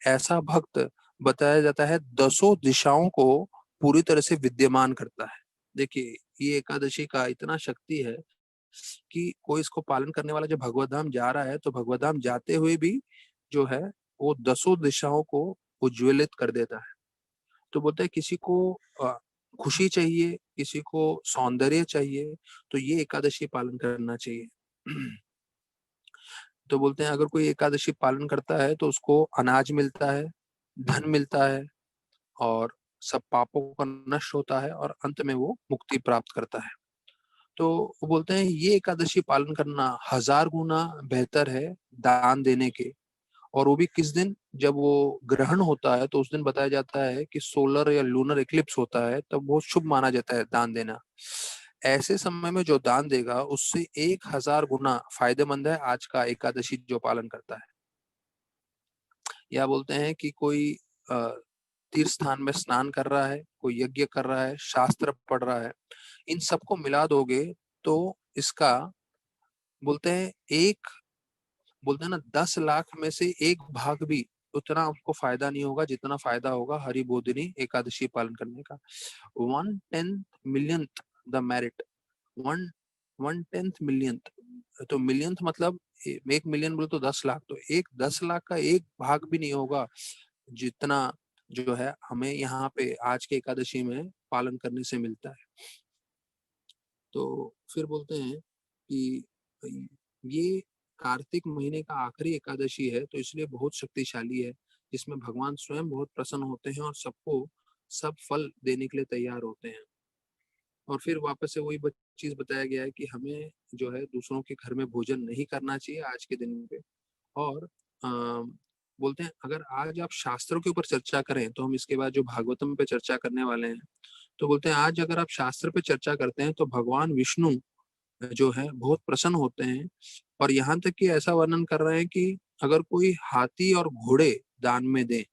ऐसा भक्त बताया जाता है 10 दिशाओं को पूरी तरह से विद्यमान करता है। देखिए ये एकादशी का इतना शक्ति है कि कोई इसको पालन करने वाला जब भगवत धाम जा रहा है, तो भगवत धाम जाते हुए भी जो है वो 10 दिशाओं को उज्ज्वलित कर देता है। तो बोलते हैं किसी को खुशी चाहिए, किसी को सौंदर्य चाहिए, तो ये एकादशी पालन करना चाहिए। तो बोलते हैं अगर कोई एकादशी पालन करता है तो उसको अनाज मिलता है, धन मिलता है और सब पापों का नष्ट होता है और अंत में वो मुक्ति प्राप्त करता है। तो वो बोलते हैं ये एकादशी पालन करना 1000 गुना बेहतर है दान देने के। और वो भी किस दिन? जब वो ग्रहण होता है तो उस दिन बताया जाता है कि सोलर या लूनर इक्लिप्स होता है, तब वो शुभ माना जाता है दान देना। ऐसे समय में जो दान देगा उससे 1000 गुना फायदेमंद है आज का एकादशी जो पालन करता है। या बोलते हैं कि कोई तीर्थ स्थान में स्नान कर रहा है, कोई यज्ञ कर रहा है, शास्त्र पढ़ रहा है, इन सबको मिला दोगे तो इसका बोलते हैं एक बोलते हैं ना 10 लाख में से 1 भाग भी उतना उसको फायदा नहीं होगा जितना फायदा होगा हरि बोधिनी एकादशी पालन करने का। 1/10 मिलियंथ द मेरिट, 1/10 मिलियंथ, तो मिलियंथ मतलब 1 मिलियन बोले तो 10 लाख, तो 10 लाख का 1 भाग भी नहीं होगा जितना जो है हमें यहाँ पे आज के एकादशी में पालन करने से मिलता है। तो फिर बोलते हैं कि ये कार्तिक महीने का आखिरी एकादशी है तो इसलिए बहुत शक्तिशाली है, जिसमें भगवान स्वयं बहुत प्रसन्न होते हैं और सबको सब फल देने के लिए तैयार होते हैं। और फिर वापस से वही चीज बताया गया है कि हमें जो है दूसरों के घर में भोजन नहीं करना चाहिए आज के दिन पे। और बोलते हैं अगर आज आप शास्त्रों के ऊपर चर्चा करें तो हम इसके बाद जो भागवतम पे चर्चा करने वाले हैं, तो बोलते हैं आज अगर आप शास्त्र पे चर्चा करते हैं तो भगवान विष्णु जो है बहुत प्रसन्न होते हैं। और यहाँ तक कि ऐसा वर्णन कर रहे हैं कि अगर कोई हाथी और घोड़े दान में दे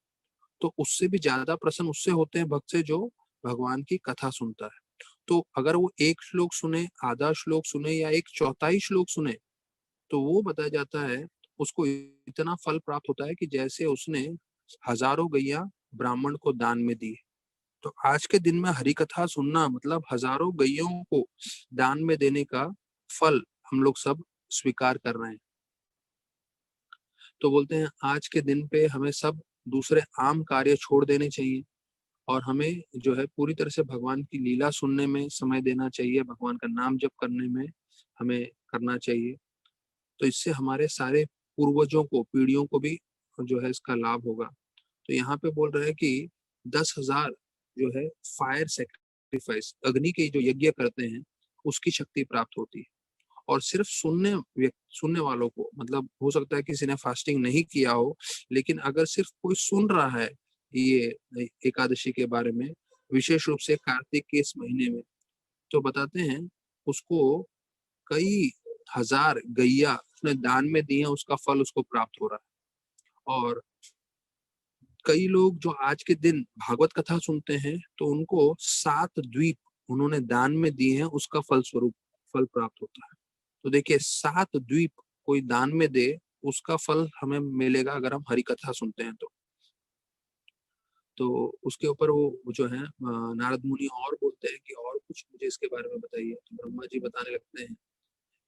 तो उससे भी ज्यादा प्रसन्न उससे होते हैं भक्त से जो भगवान की कथा सुनता है। तो अगर वो एक श्लोक सुने, आधा श्लोक सुने या एक चौथाई श्लोक सुने, तो वो बताया जाता है उसको इतना फल प्राप्त होता है कि जैसे उसने हजारों गैया ब्राह्मण को दान में दी। तो आज के दिन में हरि कथा सुनना मतलब हजारों गैयों को दान में देने का फल हम लोग सब स्वीकार कर रहे हैं। तो बोलते हैं आज के दिन पे हमें सब दूसरे आम कार्य छोड़ देने चाहिए और हमें जो है पूरी तरह से भगवान की लीला सुनने में समय देना चाहिए, भगवान का नाम जप करने में हमें करना चाहिए। तो इससे हमारे सारे पूर्वजों को, पीढ़ियों को भी जो है इसका लाभ होगा। तो यहाँ पे बोल रहे हैं कि 10,000 जो है फायर सेक्रीफाइस, अग्नि के जो यज्ञ करते हैं उसकी शक्ति प्राप्त होती है। और सिर्फ सुनने वालों को, मतलब हो सकता है किसी ने फास्टिंग नहीं किया हो, लेकिन अगर सिर्फ कोई सुन रहा है ये एकादशी के बारे में, विशेष रूप से कार्तिक के इस महीने में, तो बताते हैं उसको कई हजार गैया उसने दान में दी है, उसका फल उसको प्राप्त हो रहा है। और कई लोग जो आज के दिन भागवत कथा सुनते हैं तो उनको 7 द्वीप उन्होंने दान में दिए हैं, उसका फल स्वरूप फल प्राप्त होता है। तो देखिए 7 द्वीप कोई दान में दे, उसका फल हमें मिलेगा अगर हम हरि कथा सुनते हैं तो उसके ऊपर वो जो है नारद मुनि और बोलते हैं कि और कुछ मुझे इसके बारे में बताइए। तो ब्रह्मा जी बताने लगते हैं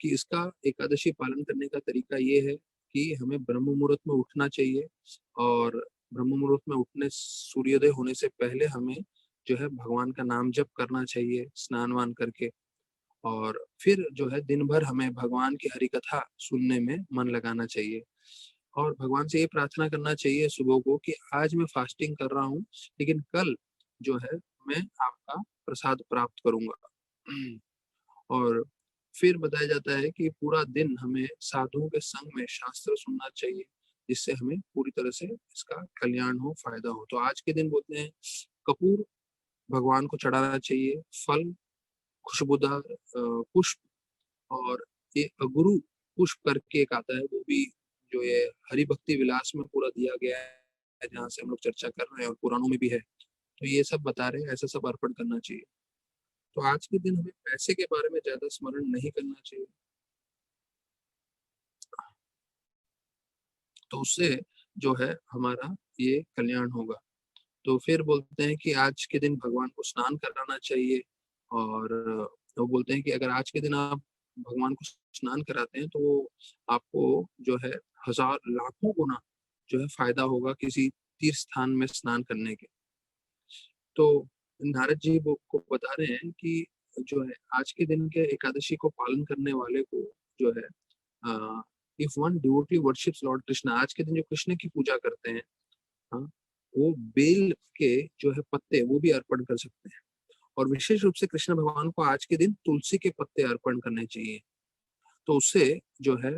कि इसका एकादशी पालन करने का तरीका ये है कि हमें ब्रह्म मुहूर्त में उठना चाहिए और ब्रह्म मुहूर्त में उठने, सूर्योदय होने से पहले हमें जो है भगवान का नाम जप करना चाहिए स्नान वान करके। और फिर जो है दिन भर हमें भगवान की हरि कथा सुनने में मन लगाना चाहिए और भगवान से ये प्रार्थना करना चाहिए सुबह को कि आज मैं फास्टिंग कर रहा हूँ लेकिन कल जो है मैं आपका प्रसाद प्राप्त करूंगा। और फिर बताया जाता है कि पूरा दिन हमें साधुओं के संग में शास्त्र सुनना चाहिए जिससे हमें पूरी तरह से इसका कल्याण हो, फायदा हो। तो आज के दिन बोलते हैं कपूर भगवान को चढ़ाना चाहिए, फल, खुशबूदार पुष्प, और ये अगुरु पुष्प करके एक आता है वो भी, जो ये हरि भक्ति विलास में पूरा दिया गया है जहाँ से हम लोग चर्चा कर रहे हैं और पुराणों में भी है। तो ये सब बता रहे हैं ऐसा सब अर्पण करना चाहिए। तो आज के दिन हमें पैसे के बारे में ज्यादा स्मरण नहीं करना चाहिए, तो उससे जो है हमारा ये कल्याण होगा। तो फिर बोलते हैं कि आज के दिन भगवान को स्नान कराना चाहिए। और वो बोलते हैं कि अगर आज के दिन आप भगवान को स्नान कराते हैं तो वो आपको जो है हजार लाखों गुना जो है फायदा होगा किसी तीर्थ स्थान में स्नान करने के। तो नारद जी वो को बता रहे हैं कि जो है आज के दिन के एकादशी को पालन करने वाले को जो है, if one devoutly worships Lord Krishna, आज के दिन जो कृष्ण की पूजा करते हैं, हाँ, वो बेल के जो है पत्ते वो भी अर्पण कर सकते हैं। और विशेष रूप से कृष्ण भगवान को आज के दिन तुलसी के पत्ते अर्पण करने चाहिए। तो उससे जो है,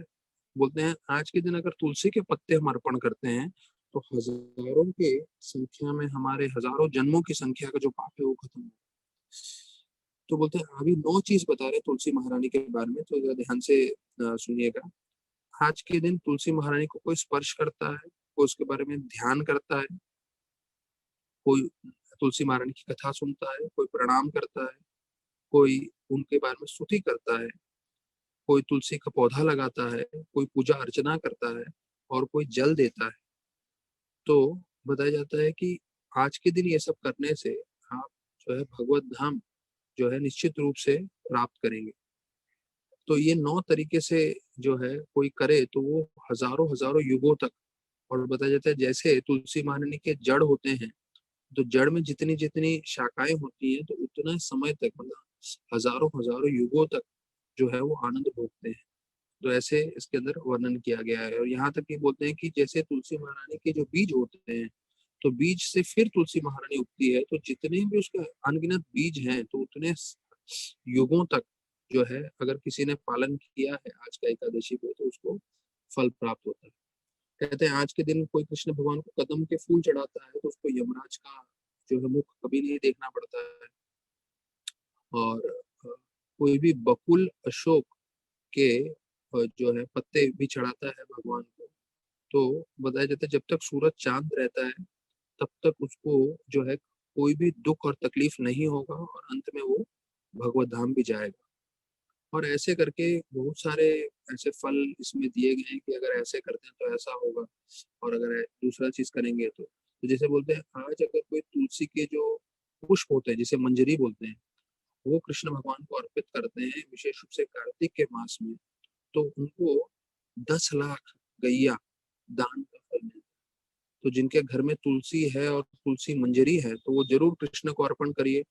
बोलते हैं आज के दिन अगर तुलसी के पत्ते हम अर्पण करते हैं तो हजारों के संख्या में हमारे हजारों जन्मों की संख्या का जो पाप है वो खत्म हो। तो बोलते हैं अभी 9 चीज बता रहे हैं तुलसी महारानी के बारे में, तो जरा ध्यान से सुनिएगा। आज के दिन तुलसी महारानी को कोई स्पर्श करता है, कोई उसके बारे में ध्यान करता है, कोई तुलसी महारानी की कथा सुनता है, कोई प्रणाम करता है, कोई उनके बारे में स्तुति करता है, कोई तुलसी का पौधा लगाता है, कोई पूजा अर्चना करता है, और कोई जल देता है। तो बताया जाता है कि आज के दिन ये सब करने से आप जो है भगवत धाम जो है निश्चित रूप से प्राप्त करेंगे। तो ये 9 तरीके से जो है कोई करे तो वो हजारों हजारों युगों तक, और बताया जाता है जैसे तुलसी महारानी के जड़ होते हैं, तो जड़ में जितनी जितनी शाखाएं होती हैं तो उतना समय तक, मतलब हजारों हजारों युगों तक जो है वो आनंद भोगते हैं। तो ऐसे इसके अंदर वर्णन किया गया है। और यहाँ तक ये बोलते हैं कि जैसे तुलसी महारानी के जो बीज होते हैं, तो बीज से फिर तुलसी महारानी उगती है, तो जितने भी उसके अनगिनत बीज हैं तो उतने युगों तक जो है अगर किसी ने पालन किया है आज का एकादशी को तो उसको फल प्राप्त होता है। कहते हैं आज के दिन कोई कृष्ण भगवान को कदम के फूल चढ़ाता है तो उसको यमराज का जो है मुख कभी नहीं देखना पड़ता है। और कोई भी बकुल अशोक के जो है पत्ते भी चढ़ाता है भगवान को, तो बताया जाता है जब तक सूरज चांद रहता है तब तक उसको जो है कोई भी दुख और तकलीफ नहीं होगा, और अंत में वो भगवत धाम भी जाएगा। और ऐसे करके बहुत सारे ऐसे फल इसमें दिए गए हैं कि अगर ऐसे करते हैं तो ऐसा होगा, और अगर दूसरा चीज करेंगे तो जैसे बोलते हैं आज अगर कोई तुलसी के जो पुष्प होते हैं जिसे मंजरी बोलते हैं, वो कृष्ण भगवान को अर्पित करते हैं विशेष रूप से कार्तिक के मास में, तो उनको 10 लाख गैया दान का फल मिलता है। तो जिनके घर में तुलसी है और तुलसी मंजरी है तो वो जरूर कृष्ण को अर्पण करिए।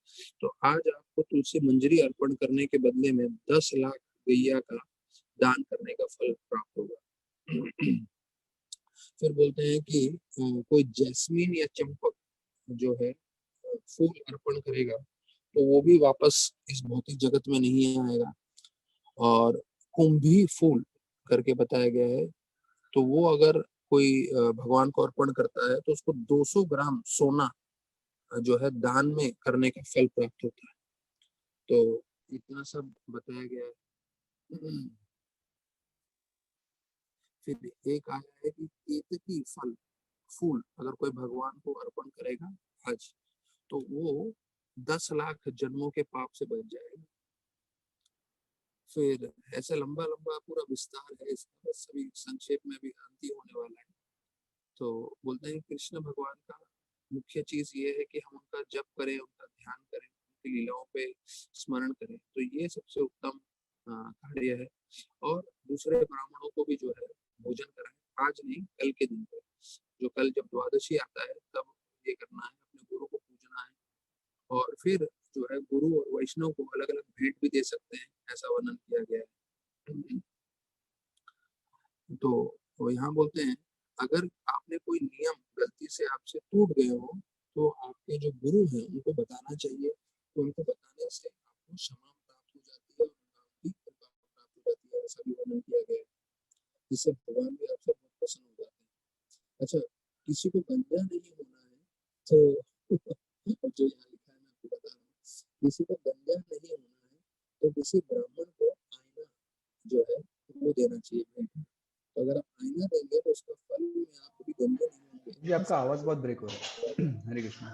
तो आज आपको तुलसी मंजरी अर्पण करने के बदले में 10 लाख गैया का दान करने का फल प्राप्त होगा। फिर बोलते हैं कि कोई जैस्मीन या चंपक जो है फूल अर्पण करेगा तो वो भी वापस इस भौतिक जगत में नहीं आएगा। और कुंभी फूल करके बताया गया है, तो वो अगर कोई भगवान को अर्पण करता है तो उसको 200 ग्राम सोना जो है दान में करने का फल प्राप्त होता है। तो इतना सब बताया गया है। फिर एक आया है कि केतकी फल फूल अगर कोई भगवान को अर्पण करेगा आज तो वो 10 लाख जन्मों के पाप से बच जाएगा। फिर ऐसे लंबा लंबा पूरा विस्तार है इसका, बस सभी संक्षेप में भी अंत होने वाला है। तो बोलते हैं कृष्ण भगवान का मुख्य चीज ये है कि हम उनका जप करें, उनका ध्यान करें, उनकी लीलाओं पे स्मरण करें, तो ये सबसे उत्तम कार्य है। और दूसरे ब्राह्मणों को भी जो है भोजन कराएं, आज नहीं कल के दिन पे, जो कल जब द्वादशी आता है तब ये करना है, अपने गुरु को पूजना है। और फिर जो है गुरु और वैष्णव को अलग अलग भेंट भी दे सकते हैं, ऐसा वर्णन किया गया है। तो यहाँ बोलते हैं अगर आपने कोई नियम गलती से आपसे टूट गए हो तो आपके जो गुरु हैं उनको बताना चाहिए, तो उनको बताने से आपको क्षमा प्राप्त हो जाती है और उनकी कृपा प्राप्त हो जाती है, ऐसा भी वर्णन किया गया है। जिससे भगवान भी आपसे बहुत प्रसन्न हो जाते हैं। अच्छा, किसी को गंजा नहीं होना है तो जो यहाँ लिखा है मैं आपको बता रहा हूँ, किसी को गंजा नहीं होना है तो किसी ब्राह्मण को आईना जो है वो देना चाहिए भेंट में। तो अगर आप आईना देंगे तो उसका फल में आप कभी गंदे नहीं होंगे। जी आपका आवाज बहुत ब्रेक हो रहा है। हरे कृष्ण।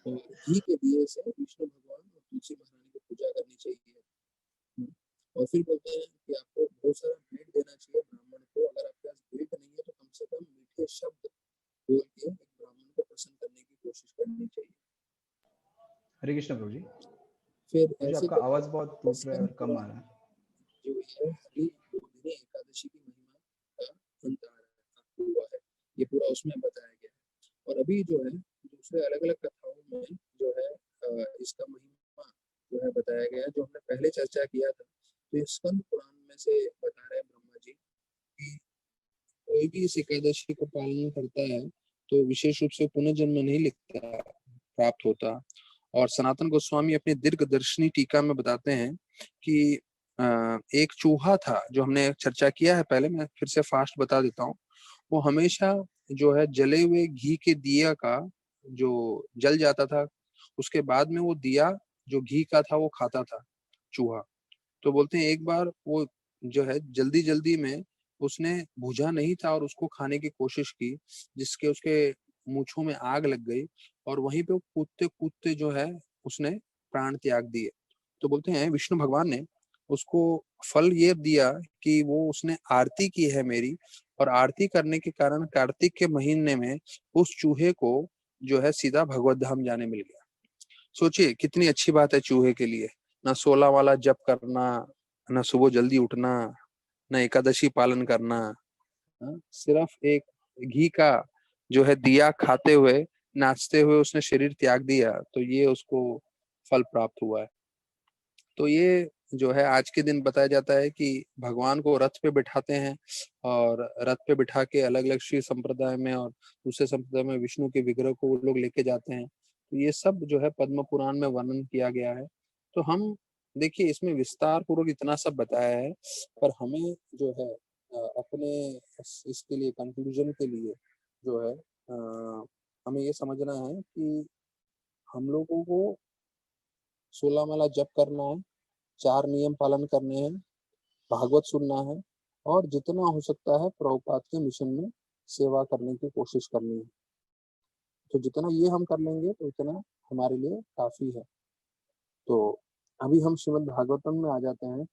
और घी के दिए से विष्णु भगवान और तुलसी महारानी की पूजा करनी चाहिए। और फिर बोलते हैं कि आपको बहुत सारा भेंट देना चाहिए ब्राह्मण को, अगर आपके पास भेंट नहीं है तो कम से कम मीठे शब्द बोल के एक ब्राह्मण को प्रसन्न करने की कोशिश करनी चाहिए। हरे कृष्ण प्रभु जी। फिर मुझे ऐसे आपका आवाज बहुत टूट रहा है और कम आ रहा है। जो है हरि बोधिनी एकादशी की महिमा का अंत आ रहा है, हुआ है, ये पूरा उसमें बताया गया है। और अभी जो है जो दूसरे अलग अलग कथाओं में जो है इसका महिमा जो है बताया गया है, जो हमने पहले चर्चा किया था। तो ये स्कंद पुराण में से बता रहे हैं ब्रह्मा जी कि कोई भी इस एकादशी को पालन करता है तो विशेष रूप से पुनर्जन्म नहीं लिखता प्राप्त होता। और सनातन गोस्वामी अपनी दीर्घदर्शनी टीका में बताते हैं कि एक चूहा था, जो हमने चर्चा किया है पहले, मैं फिर से फास्ट बता देता हूँ। वो हमेशा जो है जले हुए घी के दिया का जो जल जाता था, उसके बाद में वो दिया जो घी का था वो खाता था चूहा। तो बोलते हैं एक बार वो जो है जल्दी जल्दी में उसने बुझा नहीं था और उसको खाने की कोशिश की, जिसके उसके मूंछों में आग लग गई और वहीं पे वो कूदते कूदते जो है उसने प्राण त्याग दिए। तो बोलते हैं विष्णु भगवान ने उसको फल ये दिया कि वो उसने आरती की है मेरी, और आरती करने के कारण कार्तिक के महीने में उस चूहे को जो है सीधा भगवत धाम जाने मिल गया। सोचिए कितनी अच्छी बात है चूहे के लिए। ना 16 वाला जप करना, ना सुबह जल्दी उठना, ना एकादशी पालन करना, सिर्फ एक घी का जो है दिया खाते हुए नाचते हुए उसने शरीर त्याग दिया, तो ये उसको फल प्राप्त हुआ है। तो ये जो है आज के दिन बताया जाता है कि भगवान को रथ पे बिठाते हैं, और रथ पे बिठा के अलग अलग शिव संप्रदाय में और दूसरे संप्रदाय में विष्णु के विग्रह को वो लोग लेके जाते हैं। तो ये सब जो है पद्म पुराण में वर्णन किया गया है। तो हम देखिए इसमें विस्तार पूर्वक इतना सब बताया है, पर हमें जो है अपने इसके लिए कंक्लूजन के लिए जो है हमें ये समझना है कि हम लोगों को 16 माला जप करना है, 4 नियम पालन करने हैं, भागवत सुनना है, और जितना हो सकता है प्रभुपाद के मिशन में सेवा करने की कोशिश करनी है। तो जितना ये हम कर लेंगे तो उतना हमारे लिए काफी है। तो अभी हम श्रीमद् भागवतम में आ जाते हैं।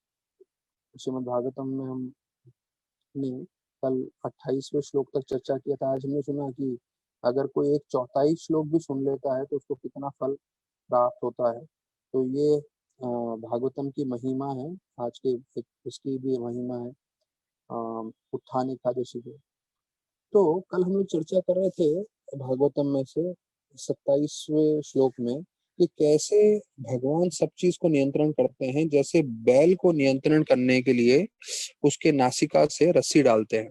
श्रीमद् भागवतम में हमने कल 28वें श्लोक तक चर्चा किया था। आज हमने सुना कि अगर कोई एक चौथाई श्लोक भी सुन लेता है तो उसको कितना फल प्राप्त होता है। तो ये भागवतम की महिमा है। आज के इसकी भी महिमा है उत्थान एकादशी की। तो कल हम लोग चर्चा कर रहे थे भागवतम में से 27वें श्लोक में कि कैसे भगवान सब चीज को नियंत्रण करते हैं। जैसे बैल को नियंत्रण करने के लिए उसके नासिका से रस्सी डालते हैं,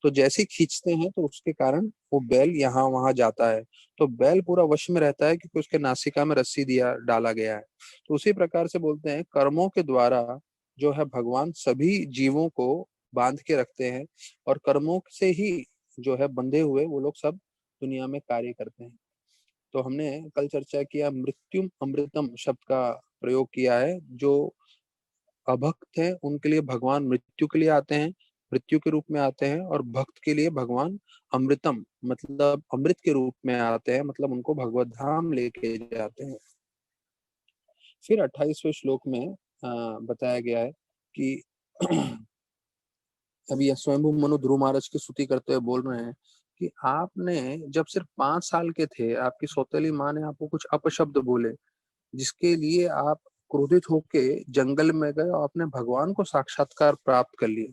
तो जैसे ही खींचते हैं तो उसके कारण वो बैल यहाँ वहां जाता है। तो बैल पूरा वश में रहता है क्योंकि उसके नासिका में रस्सी दिया डाला गया है। तो उसी प्रकार से बोलते हैं कर्मों के द्वारा जो है भगवान सभी जीवों को बांध के रखते हैं, और कर्मों से ही जो है बंधे हुए वो लोग सब दुनिया में कार्य करते हैं। तो हमने कल चर्चा किया मृत्युम अमृतम शब्द का प्रयोग किया है। जो अभक्त है उनके लिए भगवान मृत्यु के लिए आते हैं, मृत्यु के रूप में आते हैं, और भक्त के लिए भगवान अमृतम मतलब अमृत के रूप में आते हैं, मतलब उनको भगवत धाम लेके जाते हैं। फिर 28वें श्लोक में बताया गया है कि अभी स्वयंभू मनु ध्रुव महाराज की स्तुति करते हुए बोल रहे हैं कि आपने जब सिर्फ 5 साल के थे, आपकी सौतेली माँ ने आपको कुछ अपशब्द बोले, जिसके लिए आप क्रोधित होके जंगल में गए और आपने भगवान को साक्षात्कार प्राप्त कर लिया।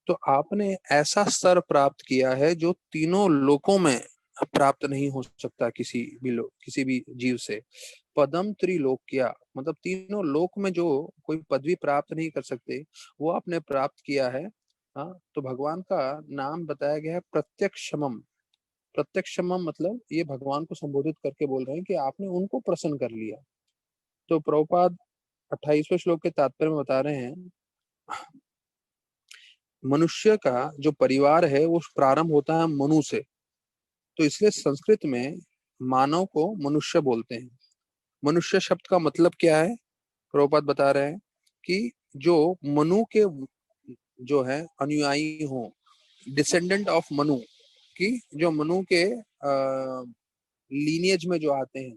तो आपने ऐसा स्तर प्राप्त किया है जो तीनों लोकों में प्राप्त नहीं हो सकता किसी भी जीव से। पदम त्रिलोक किया मतलब तीनों लोक में जो कोई पदवी प्राप्त नहीं कर सकते वो आपने प्राप्त किया है। हाँ, तो भगवान का नाम बताया गया है प्रत्यक्षमम। प्रत्यक्षमम मतलब ये भगवान को संबोधित करके बोल रहे हैं कि आपने उनको प्रसन्न कर लिया। तो प्रभुपाद 28वें श्लोक के तात्पर्य में बता रहे हैं मनुष्य का जो परिवार है वो प्रारंभ होता है मनु से। तो इसलिए संस्कृत में मानव को मनुष्य बोलते हैं। मनुष्य शब्द का मतलब क्या है? प्रभुपाद बता रहे हैं कि जो मनु के जो है अनुयायी हो, डिसेंडेंट ऑफ मनु, की जो मनु के लीनियज में जो आते हैं।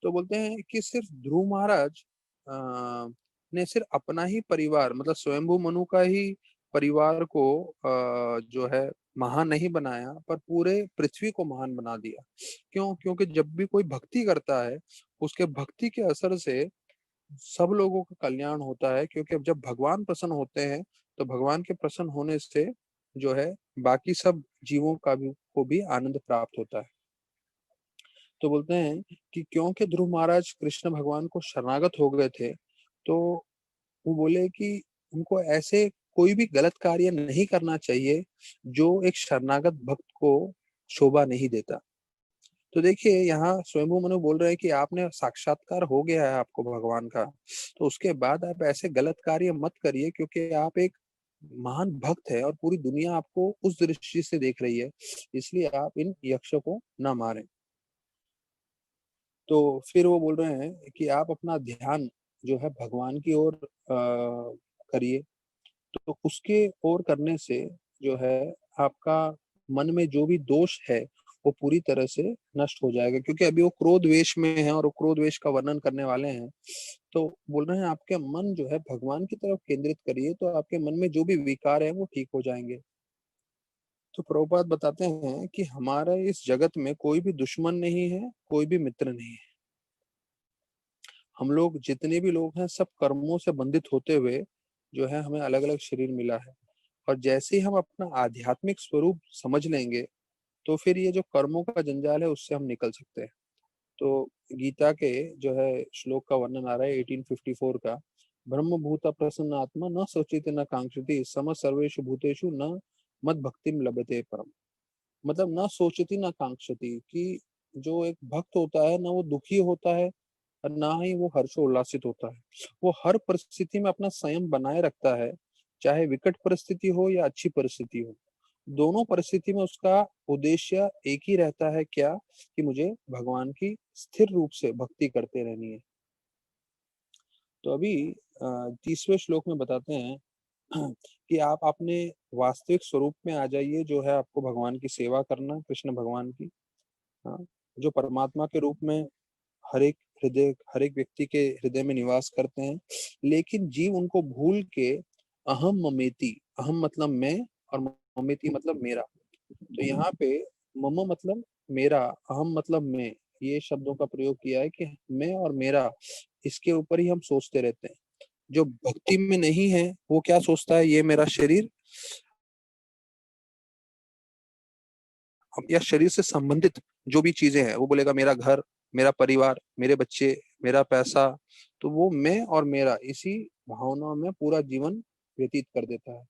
तो बोलते हैं कि सिर्फ ध्रुव महाराज ने सिर्फ अपना ही परिवार मतलब स्वयंभू मनु का ही परिवार को जो है महान नहीं बनाया, पर पूरे पृथ्वी को महान बना दिया। क्यों? क्योंकि जब भी कोई भक्ति करता है उसके भक्ति के असर से सब लोगों का कल्याण होता है। क्योंकि अब जब भगवान प्रसन्न होते हैं तो भगवान के प्रसन्न होने से जो है बाकी सब जीवों का भी को भी आनंद प्राप्त होता है। तो बोलते हैं कि क्योंकि ध्रुव महाराज कृष्ण भगवान को शरणागत हो गए थे, तो वो बोले कि उनको ऐसे कोई भी गलत कार्य नहीं करना चाहिए जो एक शरणागत भक्त को शोभा नहीं देता। तो देखिए यहाँ स्वयंभू मनु बोल रहे हैं कि आपने साक्षात्कार हो गया है आपको भगवान का, तो उसके बाद आप ऐसे गलत कार्य मत करिए, क्योंकि आप एक महान भक्त है और पूरी दुनिया आपको उस दृष्टि से देख रही है, इसलिए आप इन यक्षों को ना मारें। तो फिर वो बोल रहे हैं कि आप अपना ध्यान जो है भगवान की ओर करिए, तो उसके ओर करने से जो है आपका मन में जो भी दोष है वो पूरी तरह से नष्ट हो जाएगा, क्योंकि अभी वो क्रोध वेश में है और वो क्रोध वेश का वर्णन करने वाले हैं। तो बोल रहे हैं आपके मन जो है भगवान की तरफ केंद्रित करिए, तो आपके मन में जो भी विकार है वो ठीक हो जाएंगे। तो प्रभुपाद बताते हैं कि हमारे इस जगत में कोई भी दुश्मन नहीं है, कोई भी मित्र नहीं है। हम लोग जितने भी लोग हैं सब कर्मों से बंधित होते हुए जो है हमें अलग अलग शरीर मिला है, और जैसे ही हम अपना आध्यात्मिक स्वरूप समझ लेंगे तो फिर ये जो कर्मों का जंजाल है उससे हम निकल सकते हैं। तो गीता के जो है श्लोक का वर्णन आ रहा है 1854 का, ब्रह्म भूत प्रसन्न आत्मा न सोचित न कांक्षति सम सर्वेषु भूतेषु न मद भक्तिम लभते परम। मतलब न सोचती न कांक्षती, कि जो एक भक्त होता है ना वो दुखी होता है और ना ही वो हर्षोल्लासित होता है। वो हर परिस्थिति में अपना संयम बनाए रखता है, चाहे विकट परिस्थिति हो या अच्छी परिस्थिति हो। दोनों परिस्थिति में उसका उद्देश्य एक ही रहता है, क्या, कि मुझे भगवान की स्थिर रूप से भक्ति करते रहनी है। तो अभी 30वें श्लोक में बताते हैं कि आप अपने वास्तविक स्वरूप में आ जाइए, जो है आपको भगवान की सेवा करना, कृष्ण भगवान की। हाँ, जो परमात्मा के रूप में हर एक व्यक्ति के हृदय में निवास करते हैं, लेकिन जीव उनको भूल के अहम ममेति, अहम मतलब मैं और ममेति मतलब मेरा। तो यहाँ पे मम मतलब मेरा, अहम मतलब मैं, ये शब्दों का प्रयोग किया है कि मैं और मेरा, इसके ऊपर ही हम सोचते रहते हैं। जो भक्ति में नहीं है वो क्या सोचता है, ये मेरा शरीर, या शरीर से संबंधित जो भी चीजें हैं वो बोलेगा मेरा घर, मेरा परिवार, मेरे बच्चे, मेरा पैसा। तो वो मैं और मेरा इसी भावनाओं में पूरा जीवन व्यतीत कर देता है।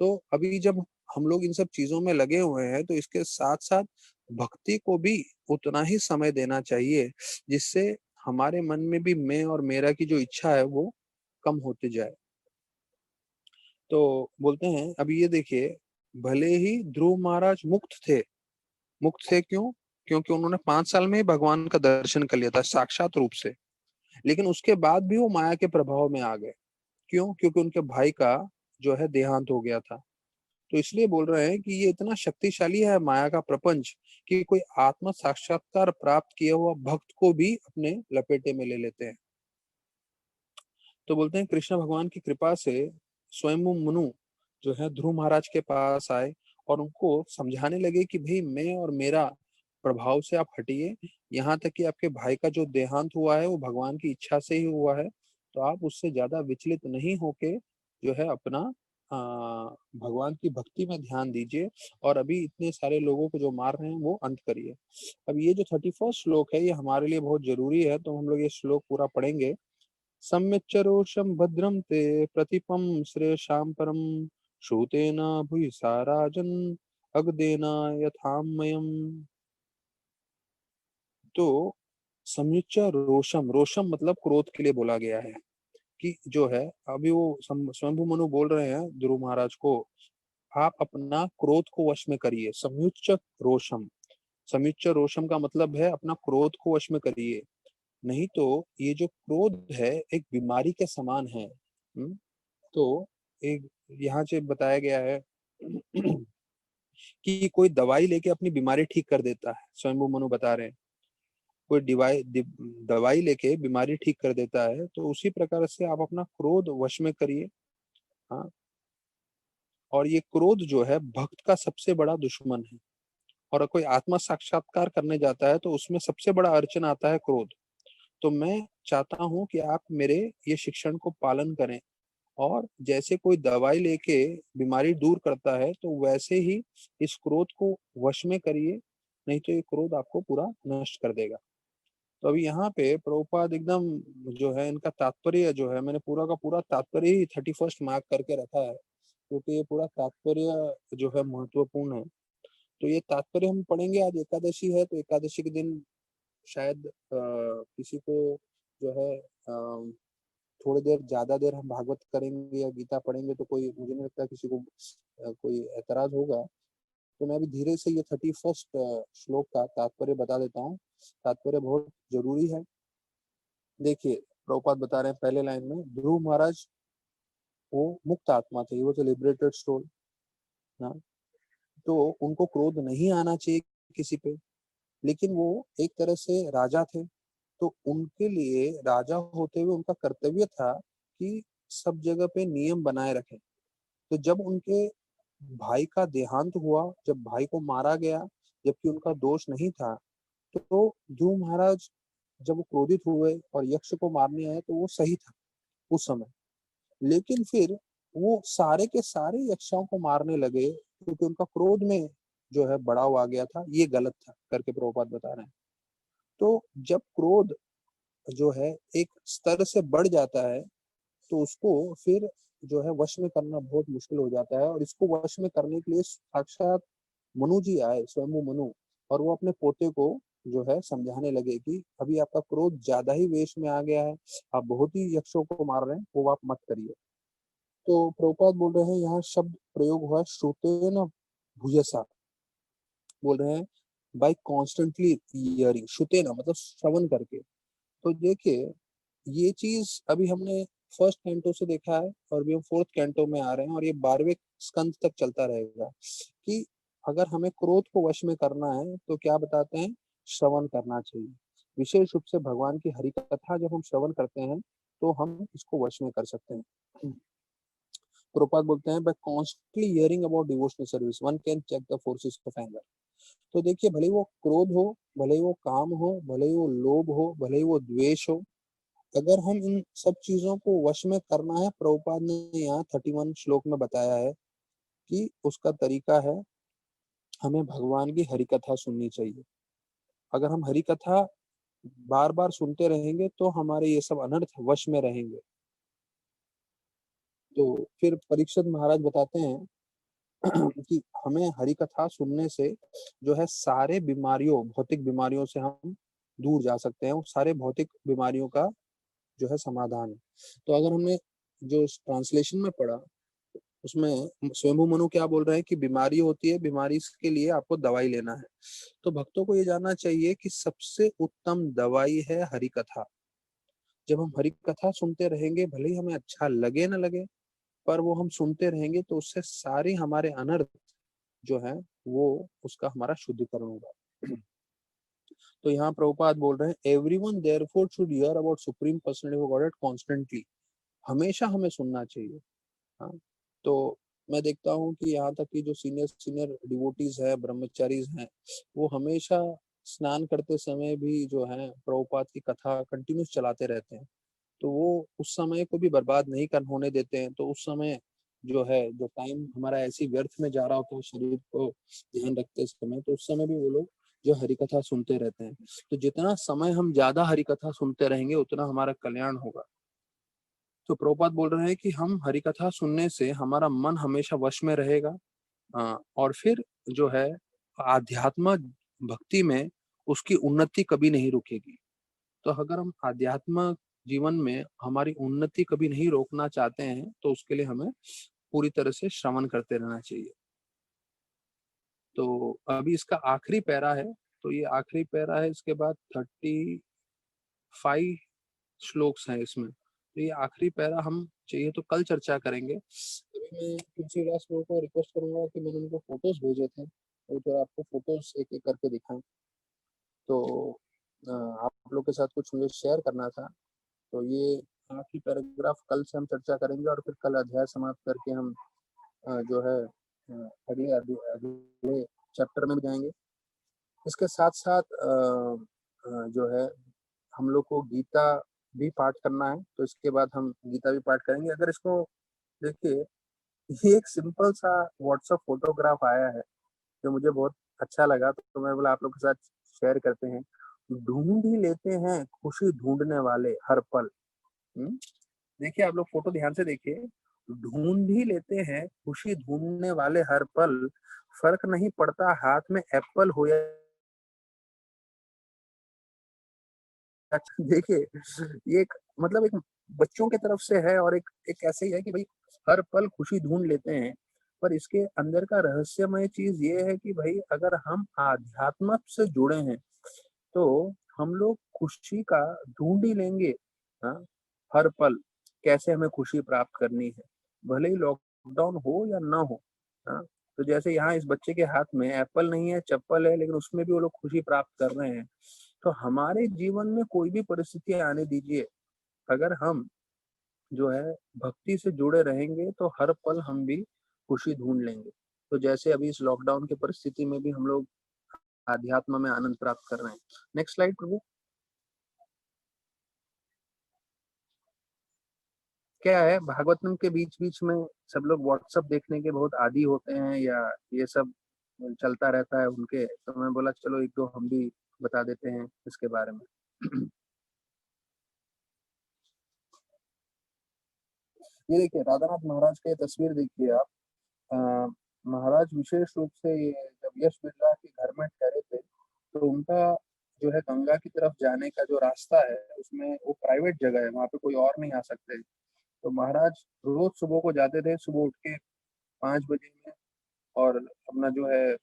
तो अभी जब हम लोग इन सब चीजों में लगे हुए हैं तो इसके साथ साथ भक्ति को भी उतना ही समय देना चाहिए, जिससे हमारे मन में भी मैं और मेरा की जो इच्छा है वो कम होती जाए। तो बोलते हैं अभी ये देखिए, भले ही ध्रुव महाराज मुक्त थे, मुक्त थे क्यों, क्योंकि उन्होंने 5 साल में ही भगवान का दर्शन कर लिया था साक्षात रूप से, लेकिन उसके बाद भी वो माया के प्रभाव में आ गए। क्यों, क्योंकि उनके भाई का जो है देहांत हो गया था। तो इसलिए बोल रहे हैं कि ये इतना शक्तिशाली है माया का प्रपंच, कि कोई आत्म साक्षात्कार प्राप्त किया हुआ भक्त को भी अपने लपेटे में ले लेते हैं। तो बोलते हैं कृष्ण भगवान की कृपा से स्वयं मनु जो है ध्रुव महाराज के पास आए और उनको समझाने लगे कि भाई मैं और मेरा प्रभाव से आप हटिए, यहाँ तक कि आपके भाई का जो देहांत हुआ है वो भगवान की इच्छा से ही हुआ है, तो आप उससे ज्यादा विचलित नहीं होके जो है अपना भगवान की भक्ति में ध्यान दीजिए, और अभी इतने सारे लोगों को जो मार रहे हैं वो अंत करिए। अब ये जो 31st श्लोक है ये हमारे लिए बहुत जरूरी है, तो हम लोग ये श्लोक पूरा पढ़ेंगे। सम्यच्चरोषं भद्रं ते प्रतिपं श्रेयसां परं श्रुतेन भूयसा राजन् अग्देन यथामयम्। तो सम्युच्च रोषम, रोषम मतलब क्रोध के लिए बोला गया है, कि जो है अभी वो स्वयंभू मनु बोल रहे हैं ध्रुव महाराज को, आप अपना क्रोध को वश में करिए। सम्युच्च रोषम, सम्युच्च रोषम का मतलब है अपना क्रोध को वश में करिए, नहीं तो ये जो क्रोध है एक बीमारी के समान है। तो एक यहाँ से बताया गया है कि कोई दवाई लेके अपनी बीमारी ठीक कर देता है, स्वयंभू मनु बता रहे हैं, कोई दवाई लेके बीमारी ठीक कर देता है, तो उसी प्रकार से आप अपना क्रोध वश में करिए। हाँ, और ये क्रोध जो है भक्त का सबसे बड़ा दुश्मन है, और कोई आत्मा साक्षात्कार करने जाता है तो उसमें सबसे बड़ा अड़चन आता है क्रोध। तो मैं चाहता हूं कि आप मेरे ये शिक्षण को पालन करें, और जैसे कोई दवाई लेके बीमारी दूर करता है तो वैसे ही इस क्रोध को वश में करिए, नहीं तो ये क्रोध आपको पूरा नष्ट कर देगा। तो अभी यहाँ पे प्रभुपाद एकदम जो है इनका तात्पर्य जो है, मैंने पूरा का पूरा तात्पर्य ही 31st मार्क करके रखा है, क्योंकि ये पूरा तात्पर्य जो है महत्वपूर्ण है। तो ये तात्पर्य हम पढ़ेंगे। आज एकादशी है, तो एकादशी के दिन शायद किसी को जो है थोड़ी देर ज्यादा देर हम भागवत करेंगे या गीता पढ़ेंगे तो कोई, मुझे नहीं लगता किसी को कोई ऐतराज होगा। तो मैं अभी धीरे से ये 31st श्लोक का तात्पर्य बता देता हूँ। तात्पर्य बहुत जरूरी है। देखिए, प्रभुपाद बता रहे हैं पहले लाइन में, ध्रुव महाराज वो मुक्त आत्मा थे, वो तो लिबरेटेड सोल ना, तो उनको क्रोध नहीं आना चाहिए किसी पे, लेकिन वो एक तरह से राजा थे, तो उनके लिए राजा होते हुए उनका कर्तव्य था कि सब जगह पे नियम बनाए रखें। तो जब उनके भाई का देहांत हुआ, जब भाई को मारा गया, जबकि उनका दोष नहीं था, तो ध्रुव महाराज जब वो क्रोधित हुए और यक्ष को मारने आए, तो वो सही था उस समय। लेकिन फिर वो सारे के सारे यक्षों को मारने लगे क्योंकि उनका क्रोध में जो है बढ़ाव आ गया था, ये गलत था करके प्रभुपाद बता रहे हैं। तो जब क्रोध जो है एक स्तर से बढ़ जाता है, तो उसको फिर जो है वश में करना बहुत मुश्किल हो जाता है। और इसको वश में करने के लिए साक्षात मनु जी आए, स्वयं मनु, और वो अपने पोते को जो है समझाने लगे कि अभी आपका क्रोध ज्यादा ही वेश में आ गया है, आप बहुत ही यक्षों को मार रहे हैं, वो आप मत करिए। तो प्रभुपाद बोल रहे हैं, यहाँ शब्द प्रयोग हुआ श्रुते न भूयसा, बोल रहे हैं बाय कॉन्स्टेंटली हियरिंग, श्रुते न मतलब श्रवण करके। तो देखिए, ये चीज अभी हमने फर्स्ट कैंटो से देखा है और भी हम फोर्थ कैंटो में आ रहे हैं, और ये 12वें स्कंद तक चलता रहेगा कि अगर हमें क्रोध को वश में करना है तो क्या बताते हैं, श्रवण करना चाहिए। विशेष रूप से भगवान की हरि कथा जब हम श्रवण करते हैं तो हम इसको वश में कर सकते हैं। प्रभुपाद बोलते हैं, by constantly hearing about devotional service one can check the forces of anger. तो देखिए, भले ही वो क्रोध हो, भले ही वो काम हो, भले ही वो लोभ हो, भले ही वो द्वेष हो, अगर हम इन सब चीजों को वश में करना है, प्रभुपाद ने यहाँ 31 श्लोक में बताया है कि उसका तरीका है, हमें भगवान की हरि कथा सुननी चाहिए। अगर हम हरि कथा बार बार सुनते रहेंगे तो हमारे ये सब अनर्थ वश में रहेंगे। तो फिर परीक्षित महाराज बताते हैं कि हमें हरि कथा सुनने से जो है सारे बीमारियों, भौतिक बीमारियों से हम दूर जा सकते हैं। वो सारे भौतिक बीमारियों का जो है समाधान है। तो अगर हमने जो ट्रांसलेशन में पढ़ा, उसमें स्वयंभू मनु क्या बोल रहे हैं कि बीमारी होती है, बीमारी के लिए आपको दवाई लेना है। तो भक्तों को ये जानना चाहिए कि सबसे उत्तम दवाई है हरि कथा। जब हम हरि कथा सुनते रहेंगे, भले ही हमें अच्छा लगे न लगे, पर वो हम सुनते रहेंगे तो उससे सारे हमारे अनर्थ जो है वो उसका हमारा शुद्धिकरण होगा। तो यहाँ प्रभुपाद बोल रहे हैं, everyone therefore should hear about supreme personality of God constantly, हमेशा हमें सुनना चाहिए। हाँ, तो मैं देखता हूँ कि यहाँ तक कि जो सीनियर सीनियर डिवोटीज है, ब्रह्मचारीज हैं, वो हमेशा स्नान करते समय भी जो है प्रभुपाद की कथा कंटिन्यूस चलाते रहते हैं। तो वो उस समय को भी बर्बाद नहीं कर होने देते हैं। तो उस समय जो है, जो टाइम हमारा ऐसी व्यर्थ में जा रहा होता है शरीर को ध्यान रखते समय, तो उस समय भी वो लोग जो हरि कथा सुनते रहते हैं। तो जितना समय हम ज्यादा हरि कथा सुनते रहेंगे उतना हमारा कल्याण होगा। तो प्रभुपाद बोल रहे हैं कि हम हरि कथा सुनने से हमारा मन हमेशा वश में रहेगा। और फिर जो है आध्यात्म भक्ति में उसकी उन्नति कभी नहीं रुकेगी। तो अगर हम आध्यात्म जीवन में हमारी उन्नति कभी नहीं रोकना चाहते हैं तो उसके लिए हमें पूरी तरह से श्रवण करते रहना चाहिए। तो अभी इसका आखिरी पैरा है, तो ये आखिरी पैरा है, इसके बाद 35 श्लोक्स हैं इसमें। तो ये आखिरी पैरा हम चाहिए तो कल चर्चा करेंगे। अभी मैं तुलसीदास को रिक्वेस्ट करूंगा कि मैंने उनको फोटोज भेजे थे, तो आपको फोटोज एक एक करके दिखाएं। तो आप लोग के साथ कुछ मुझे शेयर करना था। तो ये आखिरी पैराग्राफ कल से हम चर्चा करेंगे, और फिर कल अध्याय समाप्त करके हम जो है अगले अगले चैप्टर में भी जाएंगे। इसके साथ साथ जो है हम लोग को गीता भी पाठ करना है, तो इसके बाद हम गीता भी पाठ करेंगे। अगर इसको देखिए, ये एक सिंपल सा व्हाट्सएप फोटोग्राफ आया है जो मुझे बहुत अच्छा लगा, तो मैं बोला आप लोग के साथ शेयर करते हैं। ढूंढ ही लेते हैं खुशी ढूंढने वाले हर पल। देखिए आप लोग फोटो ध्यान से देखिए, ढूंढ ही लेते हैं खुशी ढूंढने वाले हर पल, फर्क नहीं पड़ता हाथ में एप्पल हो या। अच्छा देखिए, ये एक मतलब एक बच्चों की तरफ से है और एक एक ऐसे ही है कि भाई हर पल खुशी ढूंढ लेते हैं। पर इसके अंदर का रहस्यमय चीज ये है कि भाई अगर हम आध्यात्म से जुड़े हैं तो हम लोग खुशी का ढूंढ ही लेंगे। हाँ, हर पल कैसे हमें खुशी प्राप्त करनी है, भले ही लॉकडाउन हो या ना हो। हाँ, तो जैसे यहाँ इस बच्चे के हाथ में एप्पल नहीं है, चप्पल है, लेकिन उसमें भी वो लोग खुशी प्राप्त कर रहे हैं। तो हमारे जीवन में कोई भी परिस्थिति आने दीजिए, अगर हम जो है भक्ति से जुड़े रहेंगे तो हर पल हम भी खुशी ढूंढ लेंगे। तो जैसे अभी इस लॉकडाउन की परिस्थिति में भी हम लोग आध्यात्म में आनंद प्राप्त कर रहे हैं। नेक्स्ट स्लाइड प्रभु। क्या है, भागवतम के बीच बीच में सब लोग व्हाट्सएप देखने के बहुत आदी होते हैं या ये सब चलता रहता है उनके, तो मैं बोला चलो एक दो हम भी बता देते हैं इसके बारे में। ये देखिए राधानाथ महाराज की तस्वीर देखिए आप। अ, महाराज विशेष रूप से ये जब यश बिरला के घर में ठहरे थे तो उनका जो है गंगा की तरफ जाने का जो रास्ता है उसमें वो प्राइवेट जगह है, वहां पे कोई और नहीं आ सकते। तो महाराज रोज सुबह को जाते थे, सुबह उठ के 5 बजे में, और अपना जो है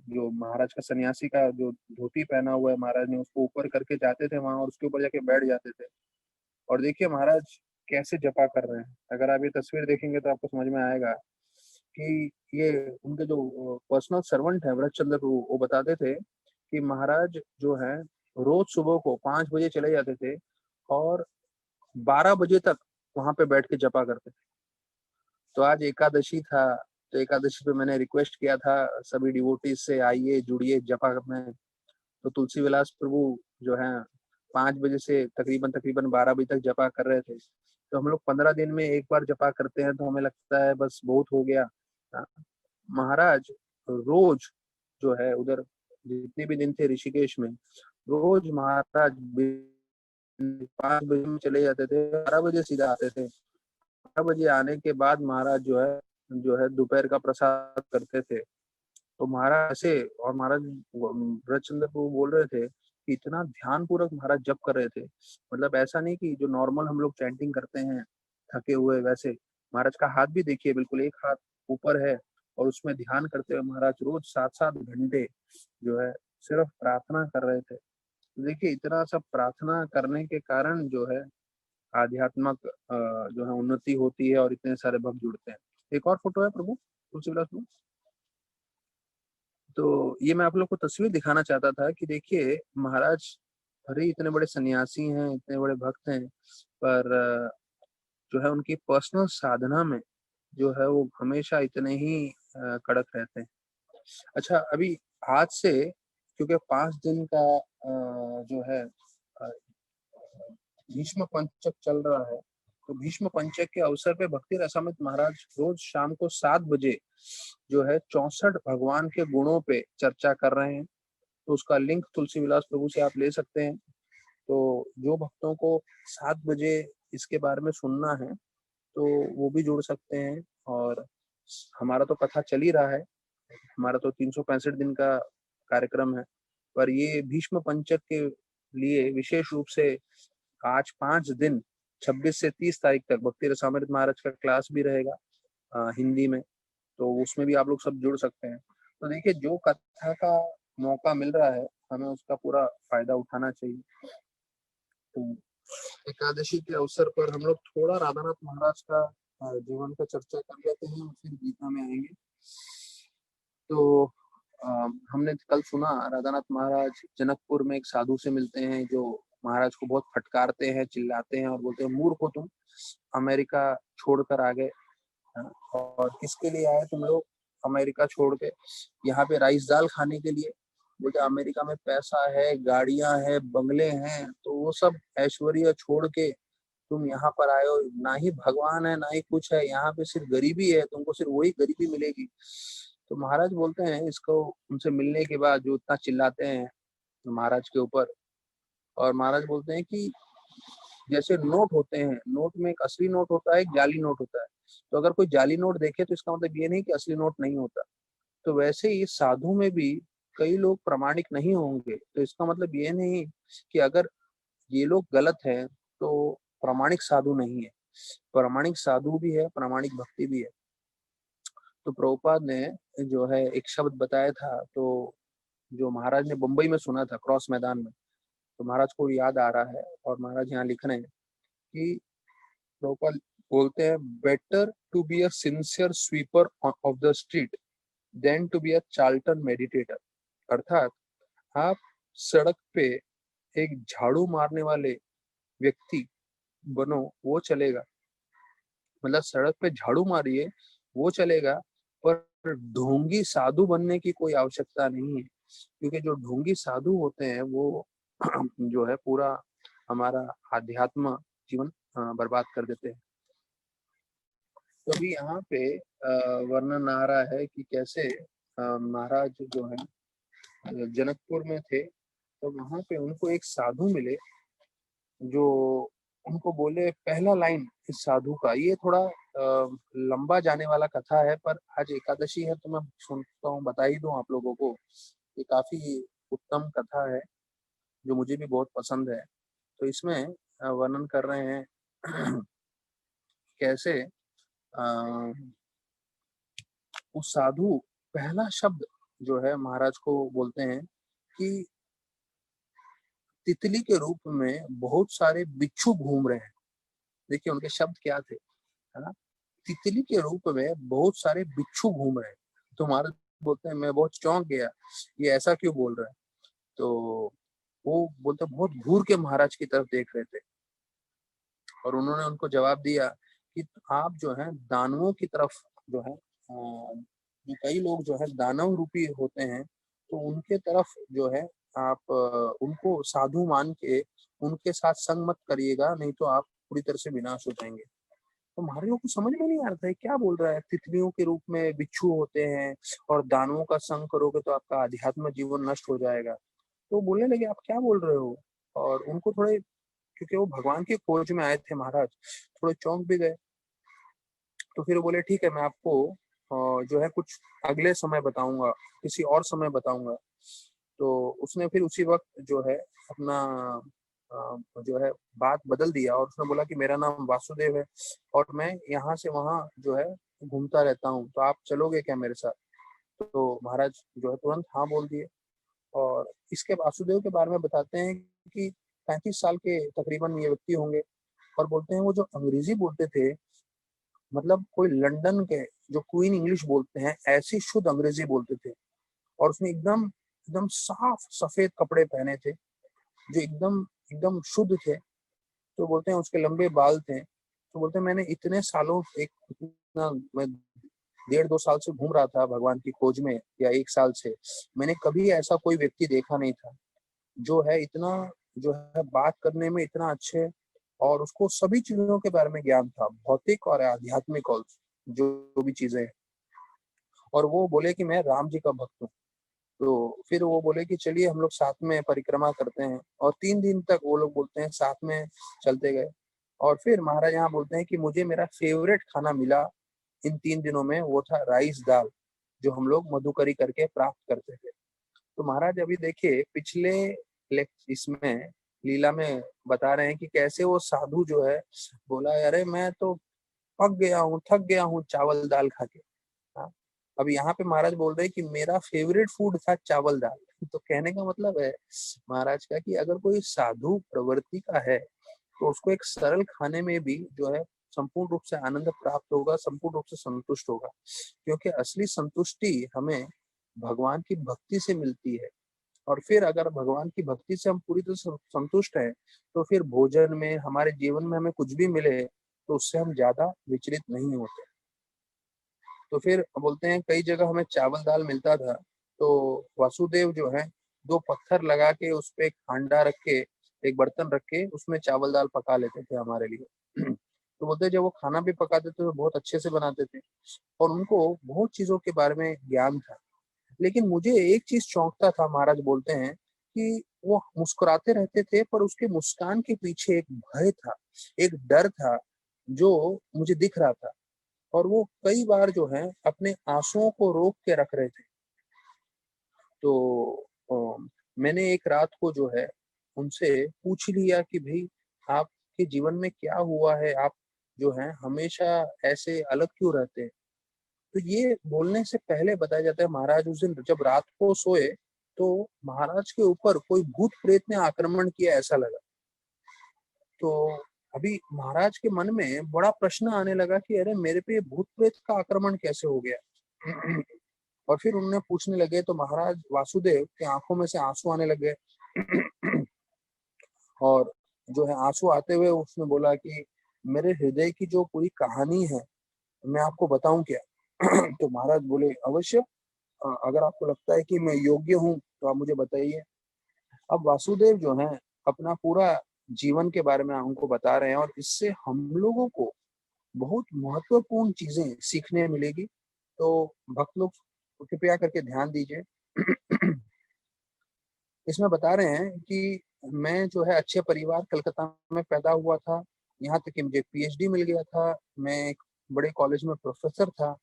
जो महाराज का सन्यासी का जो धोती पहना हुआ है महाराज ने उसको ऊपर करके जाते थे वहां और उसके ऊपर जाके बैठ जाते थे। और देखिए महाराज कैसे जपा कर रहे हैं, अगर आप ये तस्वीर देखेंगे तो आपको समझ में आएगा कि ये उनके जो पर्सनल सर्वेंट है व्रतचंद्र प्रभु, वो बताते थे कि महाराज जो है रोज सुबह को 5 बजे चले जाते थे और 12 बजे तक वहां पे बैठ के जपा करते थे। तो आज एकादशी था, तो एकादशी पे मैंने रिक्वेस्ट किया था सभी डिवोटीज से, आइए जुड़िए जपा में। तो तुलसी विलास प्रभु जो है 5 बजे से तकरीबन तकरीबन 12 बजे तक जपा कर रहे थे। तो हम लोग 15 दिन में एक बार जपा करते हैं तो हमें लगता है बस बहुत हो गया। हाँ, महाराज रोज जो है उधर जितने भी दिन थे ऋषिकेश में, रोज महाराज 5 बजे में चले जाते थे, 12 बजे सीधा आते थे। 12 बजे आने के बाद महाराज जो है दोपहर का प्रसाद करते थे। तो महाराज ऐसे, और महाराज व्रतचंद्र को बोल रहे थे कि इतना ध्यान पूर्वक महाराज जप कर रहे थे, मतलब ऐसा नहीं कि जो नॉर्मल हम लोग चैंटिंग करते हैं थके हुए वैसे। महाराज का हाथ भी देखिए, बिल्कुल एक हाथ ऊपर है और उसमें ध्यान करते हुए महाराज रोज 7-7 घंटे जो है सिर्फ प्रार्थना कर रहे थे। तो देखिए इतना सब प्रार्थना करने के कारण जो है आध्यात्मिक जो है उन्नति होती है और इतने सारे भक्त जुड़ते हैं। एक और फोटो है प्रभु तुलसीदास प्रभु। तो ये मैं आप लोग को तस्वीर दिखाना चाहता था कि देखिए महाराज भले ही इतने बड़े सन्यासी हैं, इतने बड़े भक्त हैं, पर जो है उनकी पर्सनल साधना में जो है वो हमेशा इतने ही कड़क रहते हैं। अच्छा अभी आज से, क्योंकि 5 दिन का जो है भीष्म पंचक चल रहा है, तो भीष्म पंचक के अवसर पे भक्ति रसामृत महाराज रोज शाम को 7 बजे जो है 64 भगवान के गुणों पे चर्चा कर रहे हैं। तो उसका लिंक तुलसी विलास प्रभु से आप ले सकते हैं। तो जो भक्तों को 7 बजे इसके बारे में सुनना है तो वो भी जुड़ सकते हैं। और हमारा तो कथा चल ही रहा है, हमारा तो 365 दिन का कार्यक्रम है, पर ये भीष्म पंचक के लिए विशेष रूप से आज 5 दिन 26 से 30 तारीख तक भक्ति रसामृत महाराज का क्लास भी रहेगा हिंदी में। तो उसमें भी आप लोग सब जुड़ सकते हैं। तो देखिए जो कथा का मौका मिल रहा है हमें उसका पूरा फायदा उठाना चाहिए। तो एकादशी के अवसर पर हम लोग थोड़ा राधानाथ महाराज का जीवन का चर्चा कर लेते हैं और फिर गीता में आएंगे। तो हमने कल सुना राधानाथ महाराज जनकपुर में एक साधु से मिलते हैं जो महाराज को बहुत फटकारते हैं, चिल्लाते हैं और बोलते हैं मूर्ख हो तुम, अमेरिका छोड़कर आ गए। हाँ, और किसके लिए आए तुम लोग अमेरिका छोड़ के, यहाँ पे राइस दाल खाने के लिए? बोलते अमेरिका में पैसा है, गाड़ियां हैं, बंगले हैं, तो वो सब ऐश्वर्य छोड़ के तुम यहाँ पर आए हो, ना ही भगवान है ना ही कुछ है, यहाँ पे सिर्फ गरीबी है, तुमको सिर्फ वही गरीबी मिलेगी। तो महाराज बोलते हैं इसको, उनसे मिलने के बाद जो इतना चिल्लाते हैं महाराज के ऊपर। और महाराज बोलते हैं कि जैसे नोट होते हैं, नोट में एक असली नोट होता है, एक जाली नोट होता है। तो अगर कोई जाली नोट देखे तो इसका मतलब ये नहीं कि असली नोट नहीं होता। तो वैसे ही साधु में भी कई लोग प्रामाणिक नहीं होंगे, तो इसका मतलब ये नहीं कि अगर ये लोग गलत हैं तो प्रामाणिक साधु नहीं है। प्रामाणिक साधु भी है, प्रामाणिक भक्ति भी है। तो प्रभुपाद ने जो है एक शब्द बताया था, तो जो महाराज ने बम्बई में सुना था क्रॉस मैदान में, तो महाराज को याद आ रहा है और महाराज यहाँ लिख रहे हैं कि प्रभुपाद बोलते हैं, better to be a sincere sweeper of the street than to be a charlatan meditator. अर्थात आप सड़क पे एक झाड़ू मारने वाले व्यक्ति बनो, वो चलेगा। मतलब सड़क पे झाड़ू मारिए, वो चलेगा, पर ढोंगी साधु बनने की कोई आवश्यकता नहीं है। क्योंकि जो ढोंगी साधु होते हैं वो जो है पूरा हमारा आध्यात्म जीवन बर्बाद कर देते हैं। तो अभी यहाँ पे वर्णन आ रहा है कि कैसे महाराज जो है जनकपुर में थे, तो वहां पे उनको एक साधु मिले जो उनको बोले, पहला लाइन इस साधु का, ये थोड़ा लंबा जाने वाला कथा है, पर आज एकादशी है तो मैं सुनता हूँ, बता ही दूं आप लोगों को। ये काफी उत्तम कथा है जो मुझे भी बहुत पसंद है। तो इसमें वर्णन कर रहे हैं कैसे उस साधु पहला शब्द जो है महाराज को बोलते हैं कि तितली के रूप में बहुत सारे बिच्छू घूम रहे हैं। देखिए उनके शब्द क्या थे, है ना। तितली के रूप में बहुत सारे बिच्छू घूम रहे हैं। तो महाराज बोलते हैं, मैं बहुत चौंक गया, ये ऐसा क्यों बोल रहा है। तो वो बोलते बहुत घूर के महाराज की तरफ देख रहे थे और उन्होंने उनको जवाब दिया कि आप जो है दानवों की तरफ जो है जो कई लोग जो है दानव रूपी होते हैं, तो उनके तरफ जो है आप उनको साधु मान के उनके साथ संग मत करिएगा, नहीं तो आप पूरी तरह से विनाश हो जाएंगे। तो महाराजों को समझ में नहीं आ रहा है क्या बोल रहा है। तितलियों के रूप में बिच्छू होते हैं और दानवों का संग करोगे तो आपका आध्यात्म जीवन नष्ट हो जाएगा। तो बोलने लगे आप क्या बोल रहे हो। और उनको थोड़े, क्योंकि वो भगवान की खोज में आए थे महाराज, थोड़े चौंक भी गए। तो फिर वो बोले ठीक है, मैं आपको जो है कुछ अगले समय बताऊंगा, किसी और समय बताऊंगा। तो उसने फिर उसी वक्त जो है अपना जो है बात बदल दिया और उसने बोला कि मेरा नाम वासुदेव है और मैं यहाँ से वहाँ जो है घूमता रहता हूँ, तो आप चलोगे क्या मेरे साथ। तो महाराज जो है तुरंत हाँ बोल दिए। और इसके वासुदेव के बारे में बताते हैं कि 35 साल के तकरीबन ये व्यक्ति होंगे। और बोलते हैं वो जो अंग्रेजी बोलते थे, मतलब कोई लंदन के जो क्वीन इंग्लिश बोलते हैं ऐसी शुद्ध अंग्रेजी बोलते थे। और उसने एकदम एकदम साफ सफेद कपड़े पहने थे जो एकदम एकदम शुद्ध थे। तो बोलते हैं उसके लंबे बाल थे। तो बोलते हैं मैंने इतने सालों, एक इतना मैं 1.5-2 साल से घूम रहा था भगवान की खोज में, या 1 साल से, मैंने कभी ऐसा कोई व्यक्ति देखा नहीं था जो है इतना, जो है बात करने में इतना अच्छे, और उसको सभी चीजों के बारे में ज्ञान था, भौतिक और आध्यात्मिक, और जो भी चीजें। और वो बोले कि मैं राम जी का भक्त हूँ। तो फिर वो बोले कि चलिए हम लोग साथ में परिक्रमा करते हैं। और 3 दिन तक वो लोग बोलते हैं साथ में चलते गए। और फिर महाराज यहाँ बोलते हैं कि मुझे मेरा फेवरेट खाना मिला इन 3 दिनों में, वो था राइस दाल, जो हम लोग मधुकरी करके प्राप्त करते थे। तो महाराज अभी देखिए पिछले इसमें लीला में बता रहे हैं कि कैसे वो साधु जो है बोला, अरे मैं तो पक गया हूँ, थक गया हूँ चावल दाल खा के। हाँ। अब यहाँ पे महाराज बोल रहे हैं कि मेरा फेवरेट फूड था चावल दाल। तो कहने का मतलब है महाराज का कि अगर कोई साधु प्रवृत्ति का है तो उसको एक सरल खाने में भी जो है संपूर्ण रूप से आनंद प्राप्त होगा, संपूर्ण रूप से संतुष्ट होगा। क्योंकि असली संतुष्टि हमें भगवान की भक्ति से मिलती है। और फिर अगर भगवान की भक्ति से हम पूरी तरह से संतुष्ट हैं, तो फिर भोजन में, हमारे जीवन में हमें कुछ भी मिले तो उससे हम ज्यादा विचलित नहीं होते। तो फिर बोलते हैं कई जगह हमें चावल दाल मिलता था, तो वासुदेव जो है 2 पत्थर लगा के उस पे एक हांडा रख के, एक बर्तन रख के उसमें चावल दाल पका लेते थे हमारे लिए। तो बोलते हैं जब वो खाना भी पकाते थे तो बहुत अच्छे से बनाते थे और उनको बहुत चीजों के बारे में ज्ञान था। लेकिन मुझे एक चीज चौंकता था, महाराज बोलते हैं कि वो मुस्कुराते रहते थे, पर उसके मुस्कान के पीछे एक भय था, एक डर था जो मुझे दिख रहा था। और वो कई बार जो है अपने आंसुओं को रोक के रख रहे थे। तो मैंने एक रात को जो है उनसे पूछ लिया कि भई आपके जीवन में क्या हुआ है? आप जो हैं हमेशा ऐसे अलग क्यों रहते हैं? तो ये बोलने से पहले बताया जाता है महाराज उस दिन जब रात को सोए, तो महाराज के ऊपर कोई भूत-प्रेत ने आक्रमण किया ऐसा लगा। तो अभी महाराज के मन में बड़ा प्रश्न आने लगा कि अरे मेरे पे भूत-प्रेत का आक्रमण कैसे हो गया? और फिर उन्होंने पूछने लगे तो महाराज वासुदेव की आँखों में से आँसू आने लग गए। और जो है आँसू आते हुए उसने बोला कि मेरे हृदय की जो पूरी कहानी है, मैं आपको बताऊँ क्या? तो महाराज बोले अवश्य, अगर आपको लगता है कि मैं योग्य हूँ, तो आप मुझे बताइए। अब वासुदेव जो हैं अपना पूरा जीवन के बारे में हमको बता रहे हैं और इससे हम लोगों को बहुत महत्वपूर्ण चीज़ें सीखने मिलेगी। तो भक्त लोग कृपया करके ध्यान दीजिए। इसमें बता रहे हैं कि मैं जो है अच्छे परिवार कलकत्ता में पैदा हुआ था। यहाँ तक कि मुझे पीएचडी मिल गया था। मैं एक बड़े कॉलेज में प्रोफ़ेसर था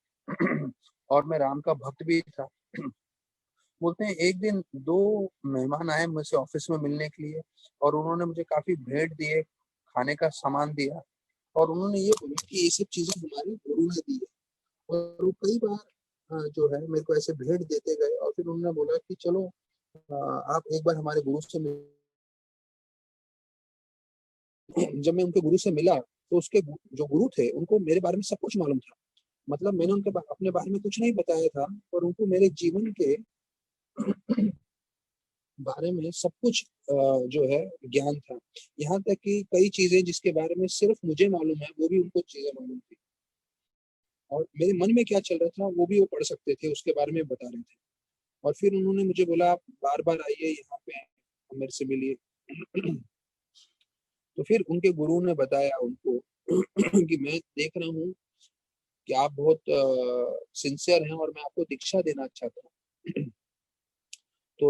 और मैं राम का भक्त भी था। बोलते हैं एक दिन 2 मेहमान आए मुझसे ऑफ़िस में मिलने के लिए और उन्होंने मुझे काफ़ी भेंट दिए, खाने का सामान दिया और उन्होंने ये बोला कि ये सब चीज़ें हमारे गुरु ने दी है। और वो कई बार जो है मेरे को ऐसे भेंट देते गए और फिर उन्होंने बोला कि चलो आप एक बार हमारे गुरु से मिल। जब मैं उनके गुरु से मिला तो उसके जो गुरु थे उनको मेरे बारे में सब कुछ मालूम था। मतलब मैंने उनके अपने बारे में कुछ नहीं बताया था पर उनको मेरे जीवन के बारे में सब कुछ जो है ज्ञान था। यहाँ तक कि कई चीजें जिसके बारे में सिर्फ मुझे मालूम है वो भी उनको चीजें मालूम थी और मेरे मन में क्या चल रहा था वो भी वो पढ़ सकते थे, उसके बारे में बता रहे थे। और फिर उन्होंने मुझे बोला आप बार बार आइए यहाँ पे मेरे से मिलिए। तो फिर उनके गुरु ने बताया उनको कि मैं देख रहा हूँ कि आप बहुत सिंसियर हैं और मैं आपको दीक्षा देना चाहता हूँ। तो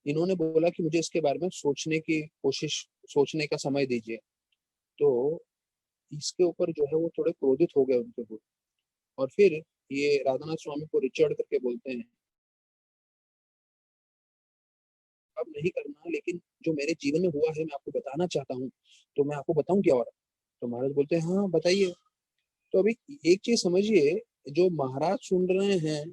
इन्होंने बोला कि मुझे इसके बारे में सोचने का समय दीजिए। तो इसके ऊपर जो है वो थोड़े क्रोधित हो गए उनके गुरु और फिर ये राधानाथ स्वामी को रिचर्ड करके बोलते हैं अब नहीं करना, लेकिन जो मेरे जीवन में हुआ है मैं आपको बताना चाहता हूँ, तो मैं आपको बताऊं क्या हो रहा है? तो महाराज बोलते हैं हाँ बताइए। तो अभी एक चीज समझिए, जो महाराज सुन रहे हैं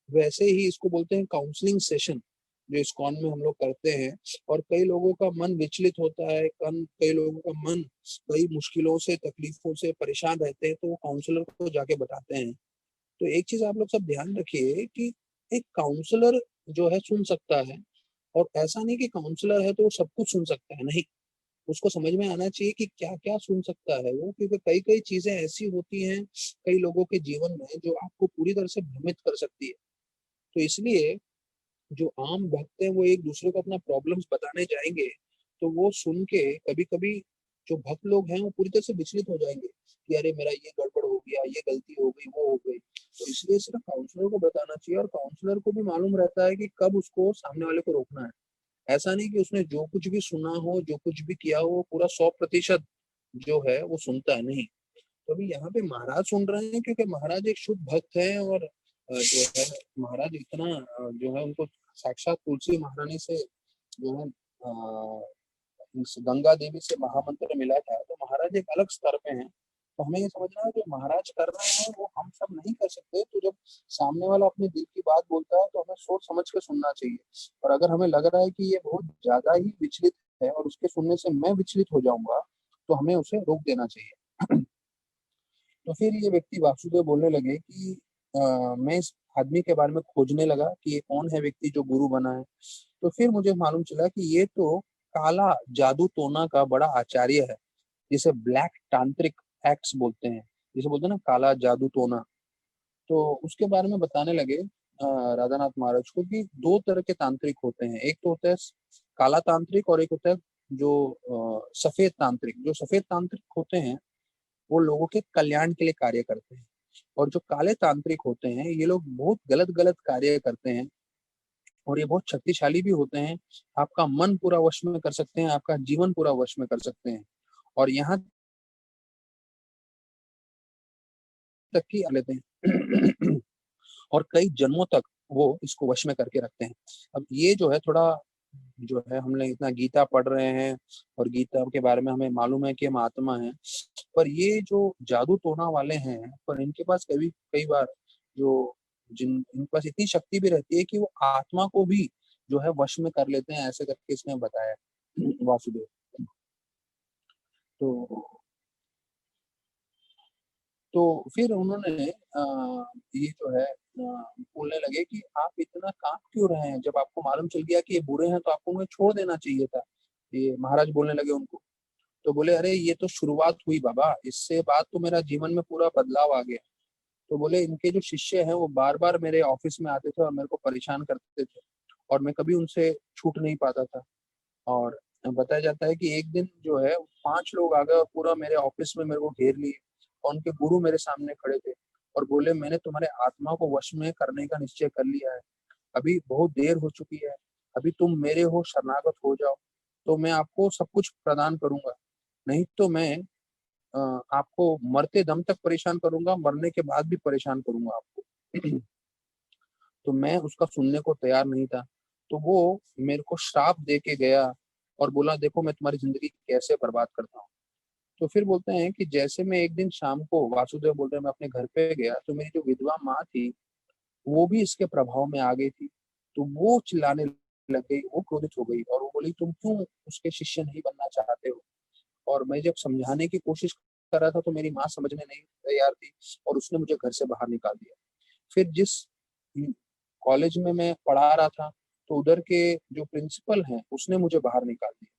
वैसे ही इसको बोलते हैं काउंसलिंग सेशन, जो इस्कॉन में हम लोग करते हैं। और कई लोगों का मन विचलित होता है, कई लोगों का मन कई मुश्किलों से तकलीफों से परेशान रहते हैं, तो वो काउंसलर को जाके बताते हैं। तो एक चीज आप लोग सब ध्यान रखिए कि एक काउंसलर जो है सुन सकता है और ऐसा नहीं कि काउंसलर है तो वो सब कुछ सुन सकता है, नहीं। उसको समझ में आना चाहिए कि क्या-क्या सुन सकता है वो, क्योंकि कई-कई चीजें ऐसी होती हैं कई लोगों के जीवन में जो आपको पूरी तरह से भ्रमित कर सकती है। तो इसलिए जो आम भक्त हैं वो एक दूसरे को अपना प्रॉब्लम्स बताने जाएँगे, तो वो सुन के कभी-कभी जो भक्त लोग हैं वो पूरी तरह से विचलित हो जाएँगे कि अरे मेरा ये गड़बड़ हो गया, ये गलती हो गई, वो हो गई। तो इसलिए सिर्फ काउंसलर को बताना चाहिए और काउंसलर को भी मालूम रहता है कि कब उसको सामने वाले को रोकना है। ऐसा नहीं कि उसने जो कुछ भी सुना हो, जो कुछ भी किया हो, पूरा 100% जो है वो सुनता है, नहीं। तो अभी यहाँ पे महाराज सुन रहे हैं क्योंकि महाराज एक शुद्ध भक्त हैं और जो है महाराज इतना जो है उनको साक्षात तुलसी महारानी से जो है इस गंगा देवी से महामंत्र मिला था, तो महाराज एक अलग स्तर पे हैं। तो हमें ये समझना है जो महाराज कर रहे हैं वो हम सब नहीं कर सकते। तो जब सामने वाला अपने दिल की बात बोलता है तो हमें सोच समझ के सुनना चाहिए। और अगर हमें लग रहा है कि ये बहुत ज्यादा ही विचलित है और उसके सुनने से मैं विचलित हो जाऊंगा, तो हमें उसे रोक देना चाहिए। तो फिर ये व्यक्ति वासुदेव बोलने लगे कि मैं इस आदमी के बारे में खोजने लगा कि ये कौन है व्यक्ति जो गुरु बना है। तो फिर मुझे मालूम चला कि ये तो काला जादू टोना का बड़ा आचार्य है, जिसे ब्लैक तांत्रिक एक्ट्स बोलते हैं, जिसे बोलते हैं ना काला जादू टोना। तो उसके बारे में बताने लगे राधानाथ महाराज को कि 2 तरह के तांत्रिक होते हैं। एक तो होता है काला तांत्रिक और एक होता है जो सफेद तांत्रिक। जो सफेद तांत्रिक होते हैं वो लोगों के कल्याण के लिए कार्य करते हैं और जो काले तांत्रिक होते हैं ये लोग बहुत गलत गलत कार्य करते हैं और ये बहुत शक्तिशाली भी होते हैं। आपका मन पूरा वश में कर सकते हैं, आपका जीवन पूरा वश में कर सकते हैं, और यहाँ तक कि लेते हैं और कई जन्मों तक वो इसको वश में करके रखते हैं। अब ये जो है थोड़ा, जो है हमने इतना गीता पढ़ रहे हैं और गीता के बारे में हमें मालूम है कि हम आत्मा हैं, पर ये जो जादू टोना वाले हैं, पर इनके पास कभी कई बार जो इनके पास इतनी शक्ति भी रहती है कि वो आत्मा को भी जो है वश में कर लेते हैं, ऐसे करके इसने बताया वासुदेव। तो तो फिर उन्होंने ये जो है बोलने लगे कि आप इतना कांप क्यों रहे हैं, जब आपको मालूम चल गया कि ये बुरे हैं तो आपको उन्हें छोड़ देना चाहिए था। ये महाराज बोलने लगे उनको। तो बोले, अरे ये तो शुरुआत हुई बाबा, इससे बाद तो मेरा जीवन में पूरा बदलाव आ गया। तो बोले, इनके जो शिष्य हैं वो बार बार मेरे ऑफिस में आते थे और मेरे को परेशान करते थे, और मैं कभी उनसे छूट नहीं पाता था। और बताया जाता है कि एक दिन जो है 5 लोग आ गए और पूरा मेरे ऑफिस में मेरे को घेर लिए, और उनके गुरु मेरे सामने खड़े थे और बोले, मैंने तुम्हारे आत्मा को वश में करने का निश्चय कर लिया है, अभी बहुत देर हो चुकी है, अभी तुम मेरे हो, शरणागत हो जाओ, तो मैं आपको सब कुछ प्रदान करूंगा, नहीं तो मैं आपको मरते दम तक परेशान करूंगा, मरने के बाद भी परेशान करूंगा आपको। तो मैं उसका सुनने को तैयार नहीं था। तो वो मेरे को श्राप दे के गया और बोला, देखो मैं तुम्हारी जिंदगी कैसे बर्बाद करता हूँ। तो फिर बोलते हैं कि जैसे मैं एक दिन शाम को, वासुदेव बोल रहे हैं, मैं अपने घर पे गया तो मेरी जो विधवा माँ थी वो भी इसके प्रभाव में आ गई थी। तो वो चिल्लाने लग गई, वो क्रोधित हो गई और वो बोली, तुम क्यों उसके शिष्य नहीं बनना चाहते हो। और मैं जब समझाने की कोशिश कर रहा था तो मेरी माँ समझने नहीं तैयार थी और उसने मुझे घर से बाहर निकाल दिया। फिर जिस कॉलेज में मैं पढ़ा रहा था, तो उधर के जो प्रिंसिपल हैं उसने मुझे बाहर निकाल दिया।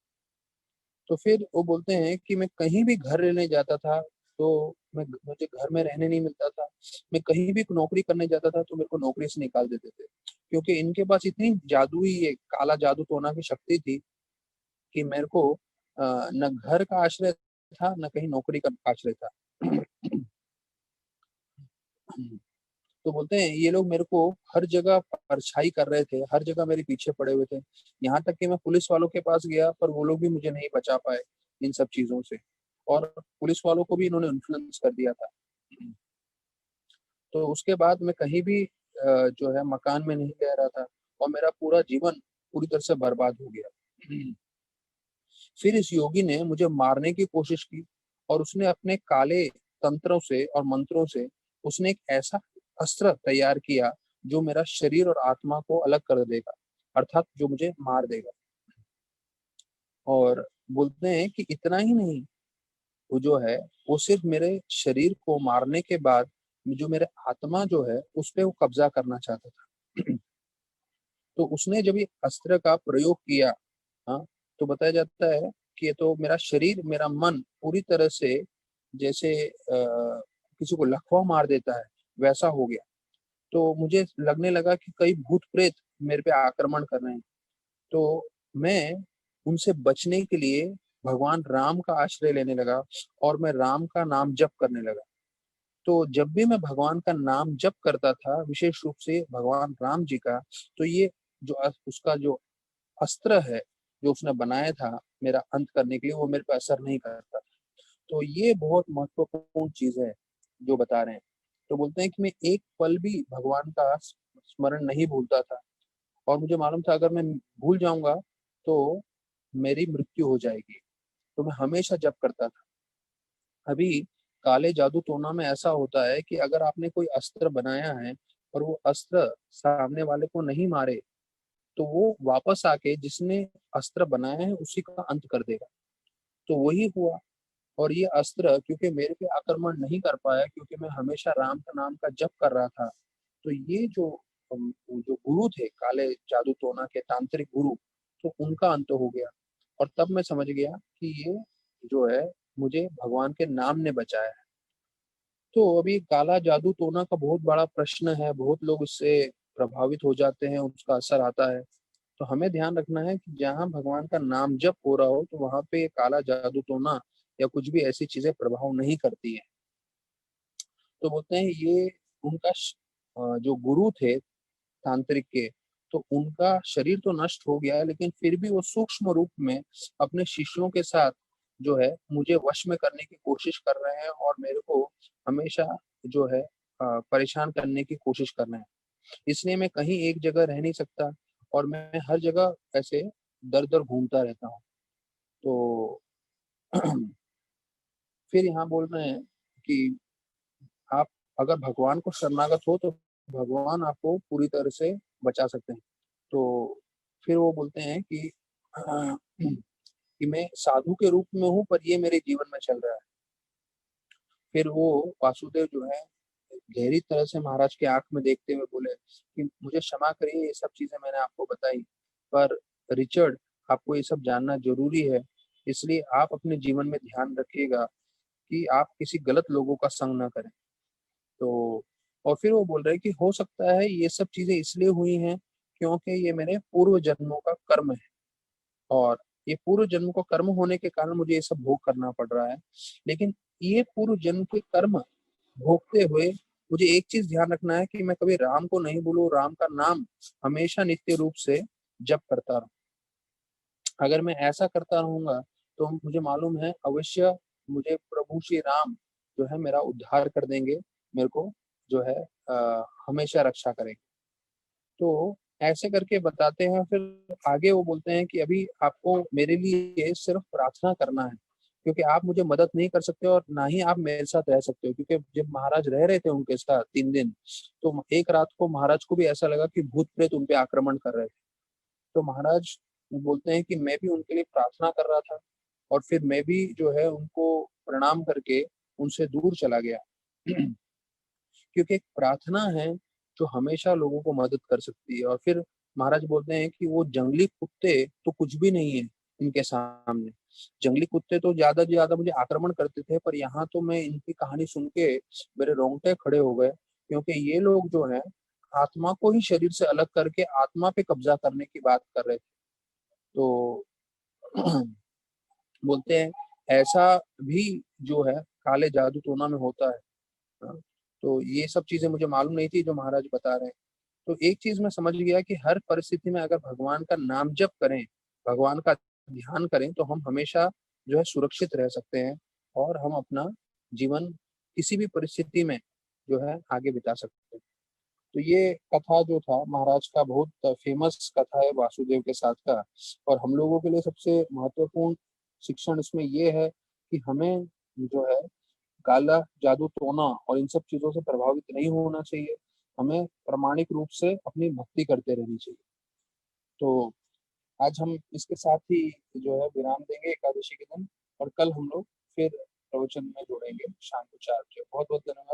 तो फिर वो बोलते हैं कि मैं कहीं भी घर लेने जाता था तो मुझे घर में रहने नहीं मिलता था। मैं कहीं भी नौकरी करने जाता था तो मेरे को नौकरी से निकाल देते थे, क्योंकि इनके पास इतनी जादुई, ये काला जादू टोना की शक्ति थी कि मेरे को न घर का आश्रय था, न कहीं नौकरी का आश्रय था। तो बोलते हैं ये लोग मेरे को हर जगह परछाई कर रहे थे, हर जगह मेरे पीछे पड़े हुए थे, यहाँ तक कि मैं पुलिस वालों के पास गया पर वो लोग भी मुझे नहीं बचा पाए इन सब चीजों से, और पुलिस वालों को भी इन्होंने इन्फ्लुएंस कर दिया था। तो उसके बाद मैं कहीं भी जो है मकान में नहीं रह रहा था और मेरा पूरा जीवन पूरी तरह से बर्बाद हो गया। फिर इस योगी ने मुझे मारने की कोशिश की और उसने अपने काले तंत्रों से और मंत्रों से उसने एक ऐसा अस्त्र तैयार किया जो मेरा शरीर और आत्मा को अलग कर देगा, अर्थात जो मुझे मार देगा। और बोलते हैं कि इतना ही नहीं, वो जो है वो सिर्फ मेरे शरीर को मारने के बाद जो मेरे आत्मा जो है उस पे वो कब्जा करना चाहता था। तो उसने जब ये अस्त्र का प्रयोग किया, हाँ, तो बताया जाता है कि ये तो मेरा शरीर, मेरा मन पूरी तरह से जैसे किसी को लकवा मार देता है वैसा हो गया। तो मुझे लगने लगा कि कई भूत प्रेत मेरे पे आक्रमण कर रहे हैं। तो मैं उनसे बचने के लिए भगवान राम का आश्रय लेने लगा और मैं राम का नाम जप करने लगा। तो जब भी मैं भगवान का नाम जप करता था, विशेष रूप से भगवान राम जी का, तो ये जो उसका जो अस्त्र है जो उसने बनाया था मेरा अंत करने के लिए, वो मेरे पे असर नहीं करता। तो ये बहुत महत्वपूर्ण चीज है जो बता रहे हैं। तो बोलते हैं कि मैं एक पल भी भगवान का स्मरण नहीं भूलता था, और मुझे मालूम था अगर मैं भूल जाऊंगा तो मेरी मृत्यु हो जाएगी। तो मैं हमेशा जप करता था। अभी काले जादू टोना में ऐसा होता है कि अगर आपने कोई अस्त्र बनाया है और वो अस्त्र सामने वाले को नहीं मारे, तो वो वापस आके जिसने अस्त्र बनाया है उसी का अंत कर देगा। तो वही हुआ। और ये अस्त्र क्योंकि मेरे पे आक्रमण नहीं कर पाया, क्योंकि मैं हमेशा राम का नाम का जप कर रहा था, तो ये जो गुरु थे काले जादू टोना के तांत्रिक गुरु, तो उनका अंत हो गया। और तब मैं समझ गया कि ये जो है मुझे भगवान के नाम ने बचाया है। तो अभी काला जादू टोना का बहुत बड़ा प्रश्न है, बहुत लोग इससे प्रभावित हो जाते हैं, उसका असर आता है। तो हमें ध्यान रखना है कि जहाँ भगवान का नाम जप हो रहा हो तो वहां पे काला जादू टोना या कुछ भी ऐसी चीजें प्रभाव नहीं करती है। तो बोलते हैं ये उनका जो गुरु थे तांत्रिक के, तो उनका शरीर तो नष्ट हो गया, लेकिन फिर भी वो सूक्ष्म रूप में अपने शिष्यों के साथ जो है मुझे वश में करने की कोशिश कर रहे हैं और मेरे को हमेशा जो है परेशान करने की कोशिश कर रहे हैं। इसलिए मैं कहीं एक जगह रह नहीं सकता और मैं हर जगह ऐसे दर-दर घूमता रहता हूँ। तो फिर यहाँ बोल रहे हैं कि आप अगर भगवान को शरणागत हो तो भगवान आपको पूरी तरह से बचा सकते हैं। तो फिर वो बोलते हैं कि कि मैं साधु के रूप में हूँ पर ये मेरे जीवन में चल रहा है। फिर वो वासुदेव जो है गहरी तरह से महाराज की आँख में देखते हुए बोले कि मुझे क्षमा करिए, ये सब चीज़ें मैंने आपको बताई, पर रिचर्ड आपको ये सब जानना ज़रूरी है, इसलिए आप अपने जीवन में ध्यान रखिएगा कि आप किसी गलत लोगों का संग ना करें। तो और फिर वो बोल रहे हैं कि हो सकता है ये सब चीज़ें इसलिए हुई हैं क्योंकि ये मेरे पूर्व जन्मों का कर्म है और ये पूर्व जन्म का कर्म होने के कारण मुझे ये सब भोग करना पड़ रहा है। लेकिन ये पूर्व जन्म के कर्म भोगते हुए मुझे एक चीज़ ध्यान रखना है कि मैं कभी राम को नहीं भूलूँ, राम का नाम हमेशा नित्य रूप से जप करता रहूँ। अगर मैं ऐसा करता रहूँगा तो मुझे मालूम है अवश्य मुझे प्रभु श्री राम जो है मेरा उद्धार कर देंगे, मेरे को जो है हमेशा रक्षा करेंगे। तो ऐसे करके बताते हैं, फिर आगे वो बोलते हैं कि अभी आपको मेरे लिए सिर्फ प्रार्थना करना है, क्योंकि आप मुझे मदद नहीं कर सकते और ना ही आप मेरे साथ रह सकते हो। क्योंकि जब महाराज रह रहे थे उनके साथ 3 दिन, तो एक रात को महाराज को भी ऐसा लगा कि भूत-प्रेत उन पे आक्रमण कर रहे थे। तो महाराज बोलते हैं कि मैं भी उनके लिए प्रार्थना कर रहा था और फिर मैं भी जो है उनको प्रणाम करके उनसे दूर चला गया। क्योंकि एक प्रार्थना है जो हमेशा लोगों को मदद कर सकती है। और फिर महाराज बोलते हैं कि वो जंगली कुत्ते तो कुछ भी नहीं है इनके सामने। जंगली कुत्ते तो ज़्यादा से ज़्यादा मुझे आक्रमण करते थे, पर यहाँ तो मैं इनकी कहानी सुन के मेरे रोंगटे खड़े हो गए, क्योंकि ये लोग जो हैं आत्मा को ही शरीर से अलग करके आत्मा पे कब्ज़ा करने की बात कर रहे थे। तो बोलते हैं ऐसा भी जो है काले जादू टोना में होता है। हाँ, तो ये सब चीज़ें मुझे मालूम नहीं थी जो महाराज बता रहे हैं। तो एक चीज़ मैं समझ गया कि हर परिस्थिति में अगर भगवान का नाम जप करें, भगवान का ध्यान करें, तो हम हमेशा जो है सुरक्षित रह सकते हैं और हम अपना जीवन किसी भी परिस्थिति में जो है आगे बिता सकते हैं। तो ये कथा जो था महाराज का बहुत फेमस कथा है वासुदेव के साथ का। और हम लोगों के लिए सबसे महत्वपूर्ण शिक्षण इसमें ये है कि हमें जो है काला जादू टोना और इन सब चीज़ों से प्रभावित नहीं होना चाहिए। हमें प्रामाणिक रूप से अपनी भक्ति करते रहनी चाहिए। तो आज हम इसके साथ ही जो है विराम देंगे एकादशी के दिन, और कल हम लोग फिर प्रवचन में जुड़ेंगे शाम को 4 बजे। बहुत-बहुत धन्यवाद।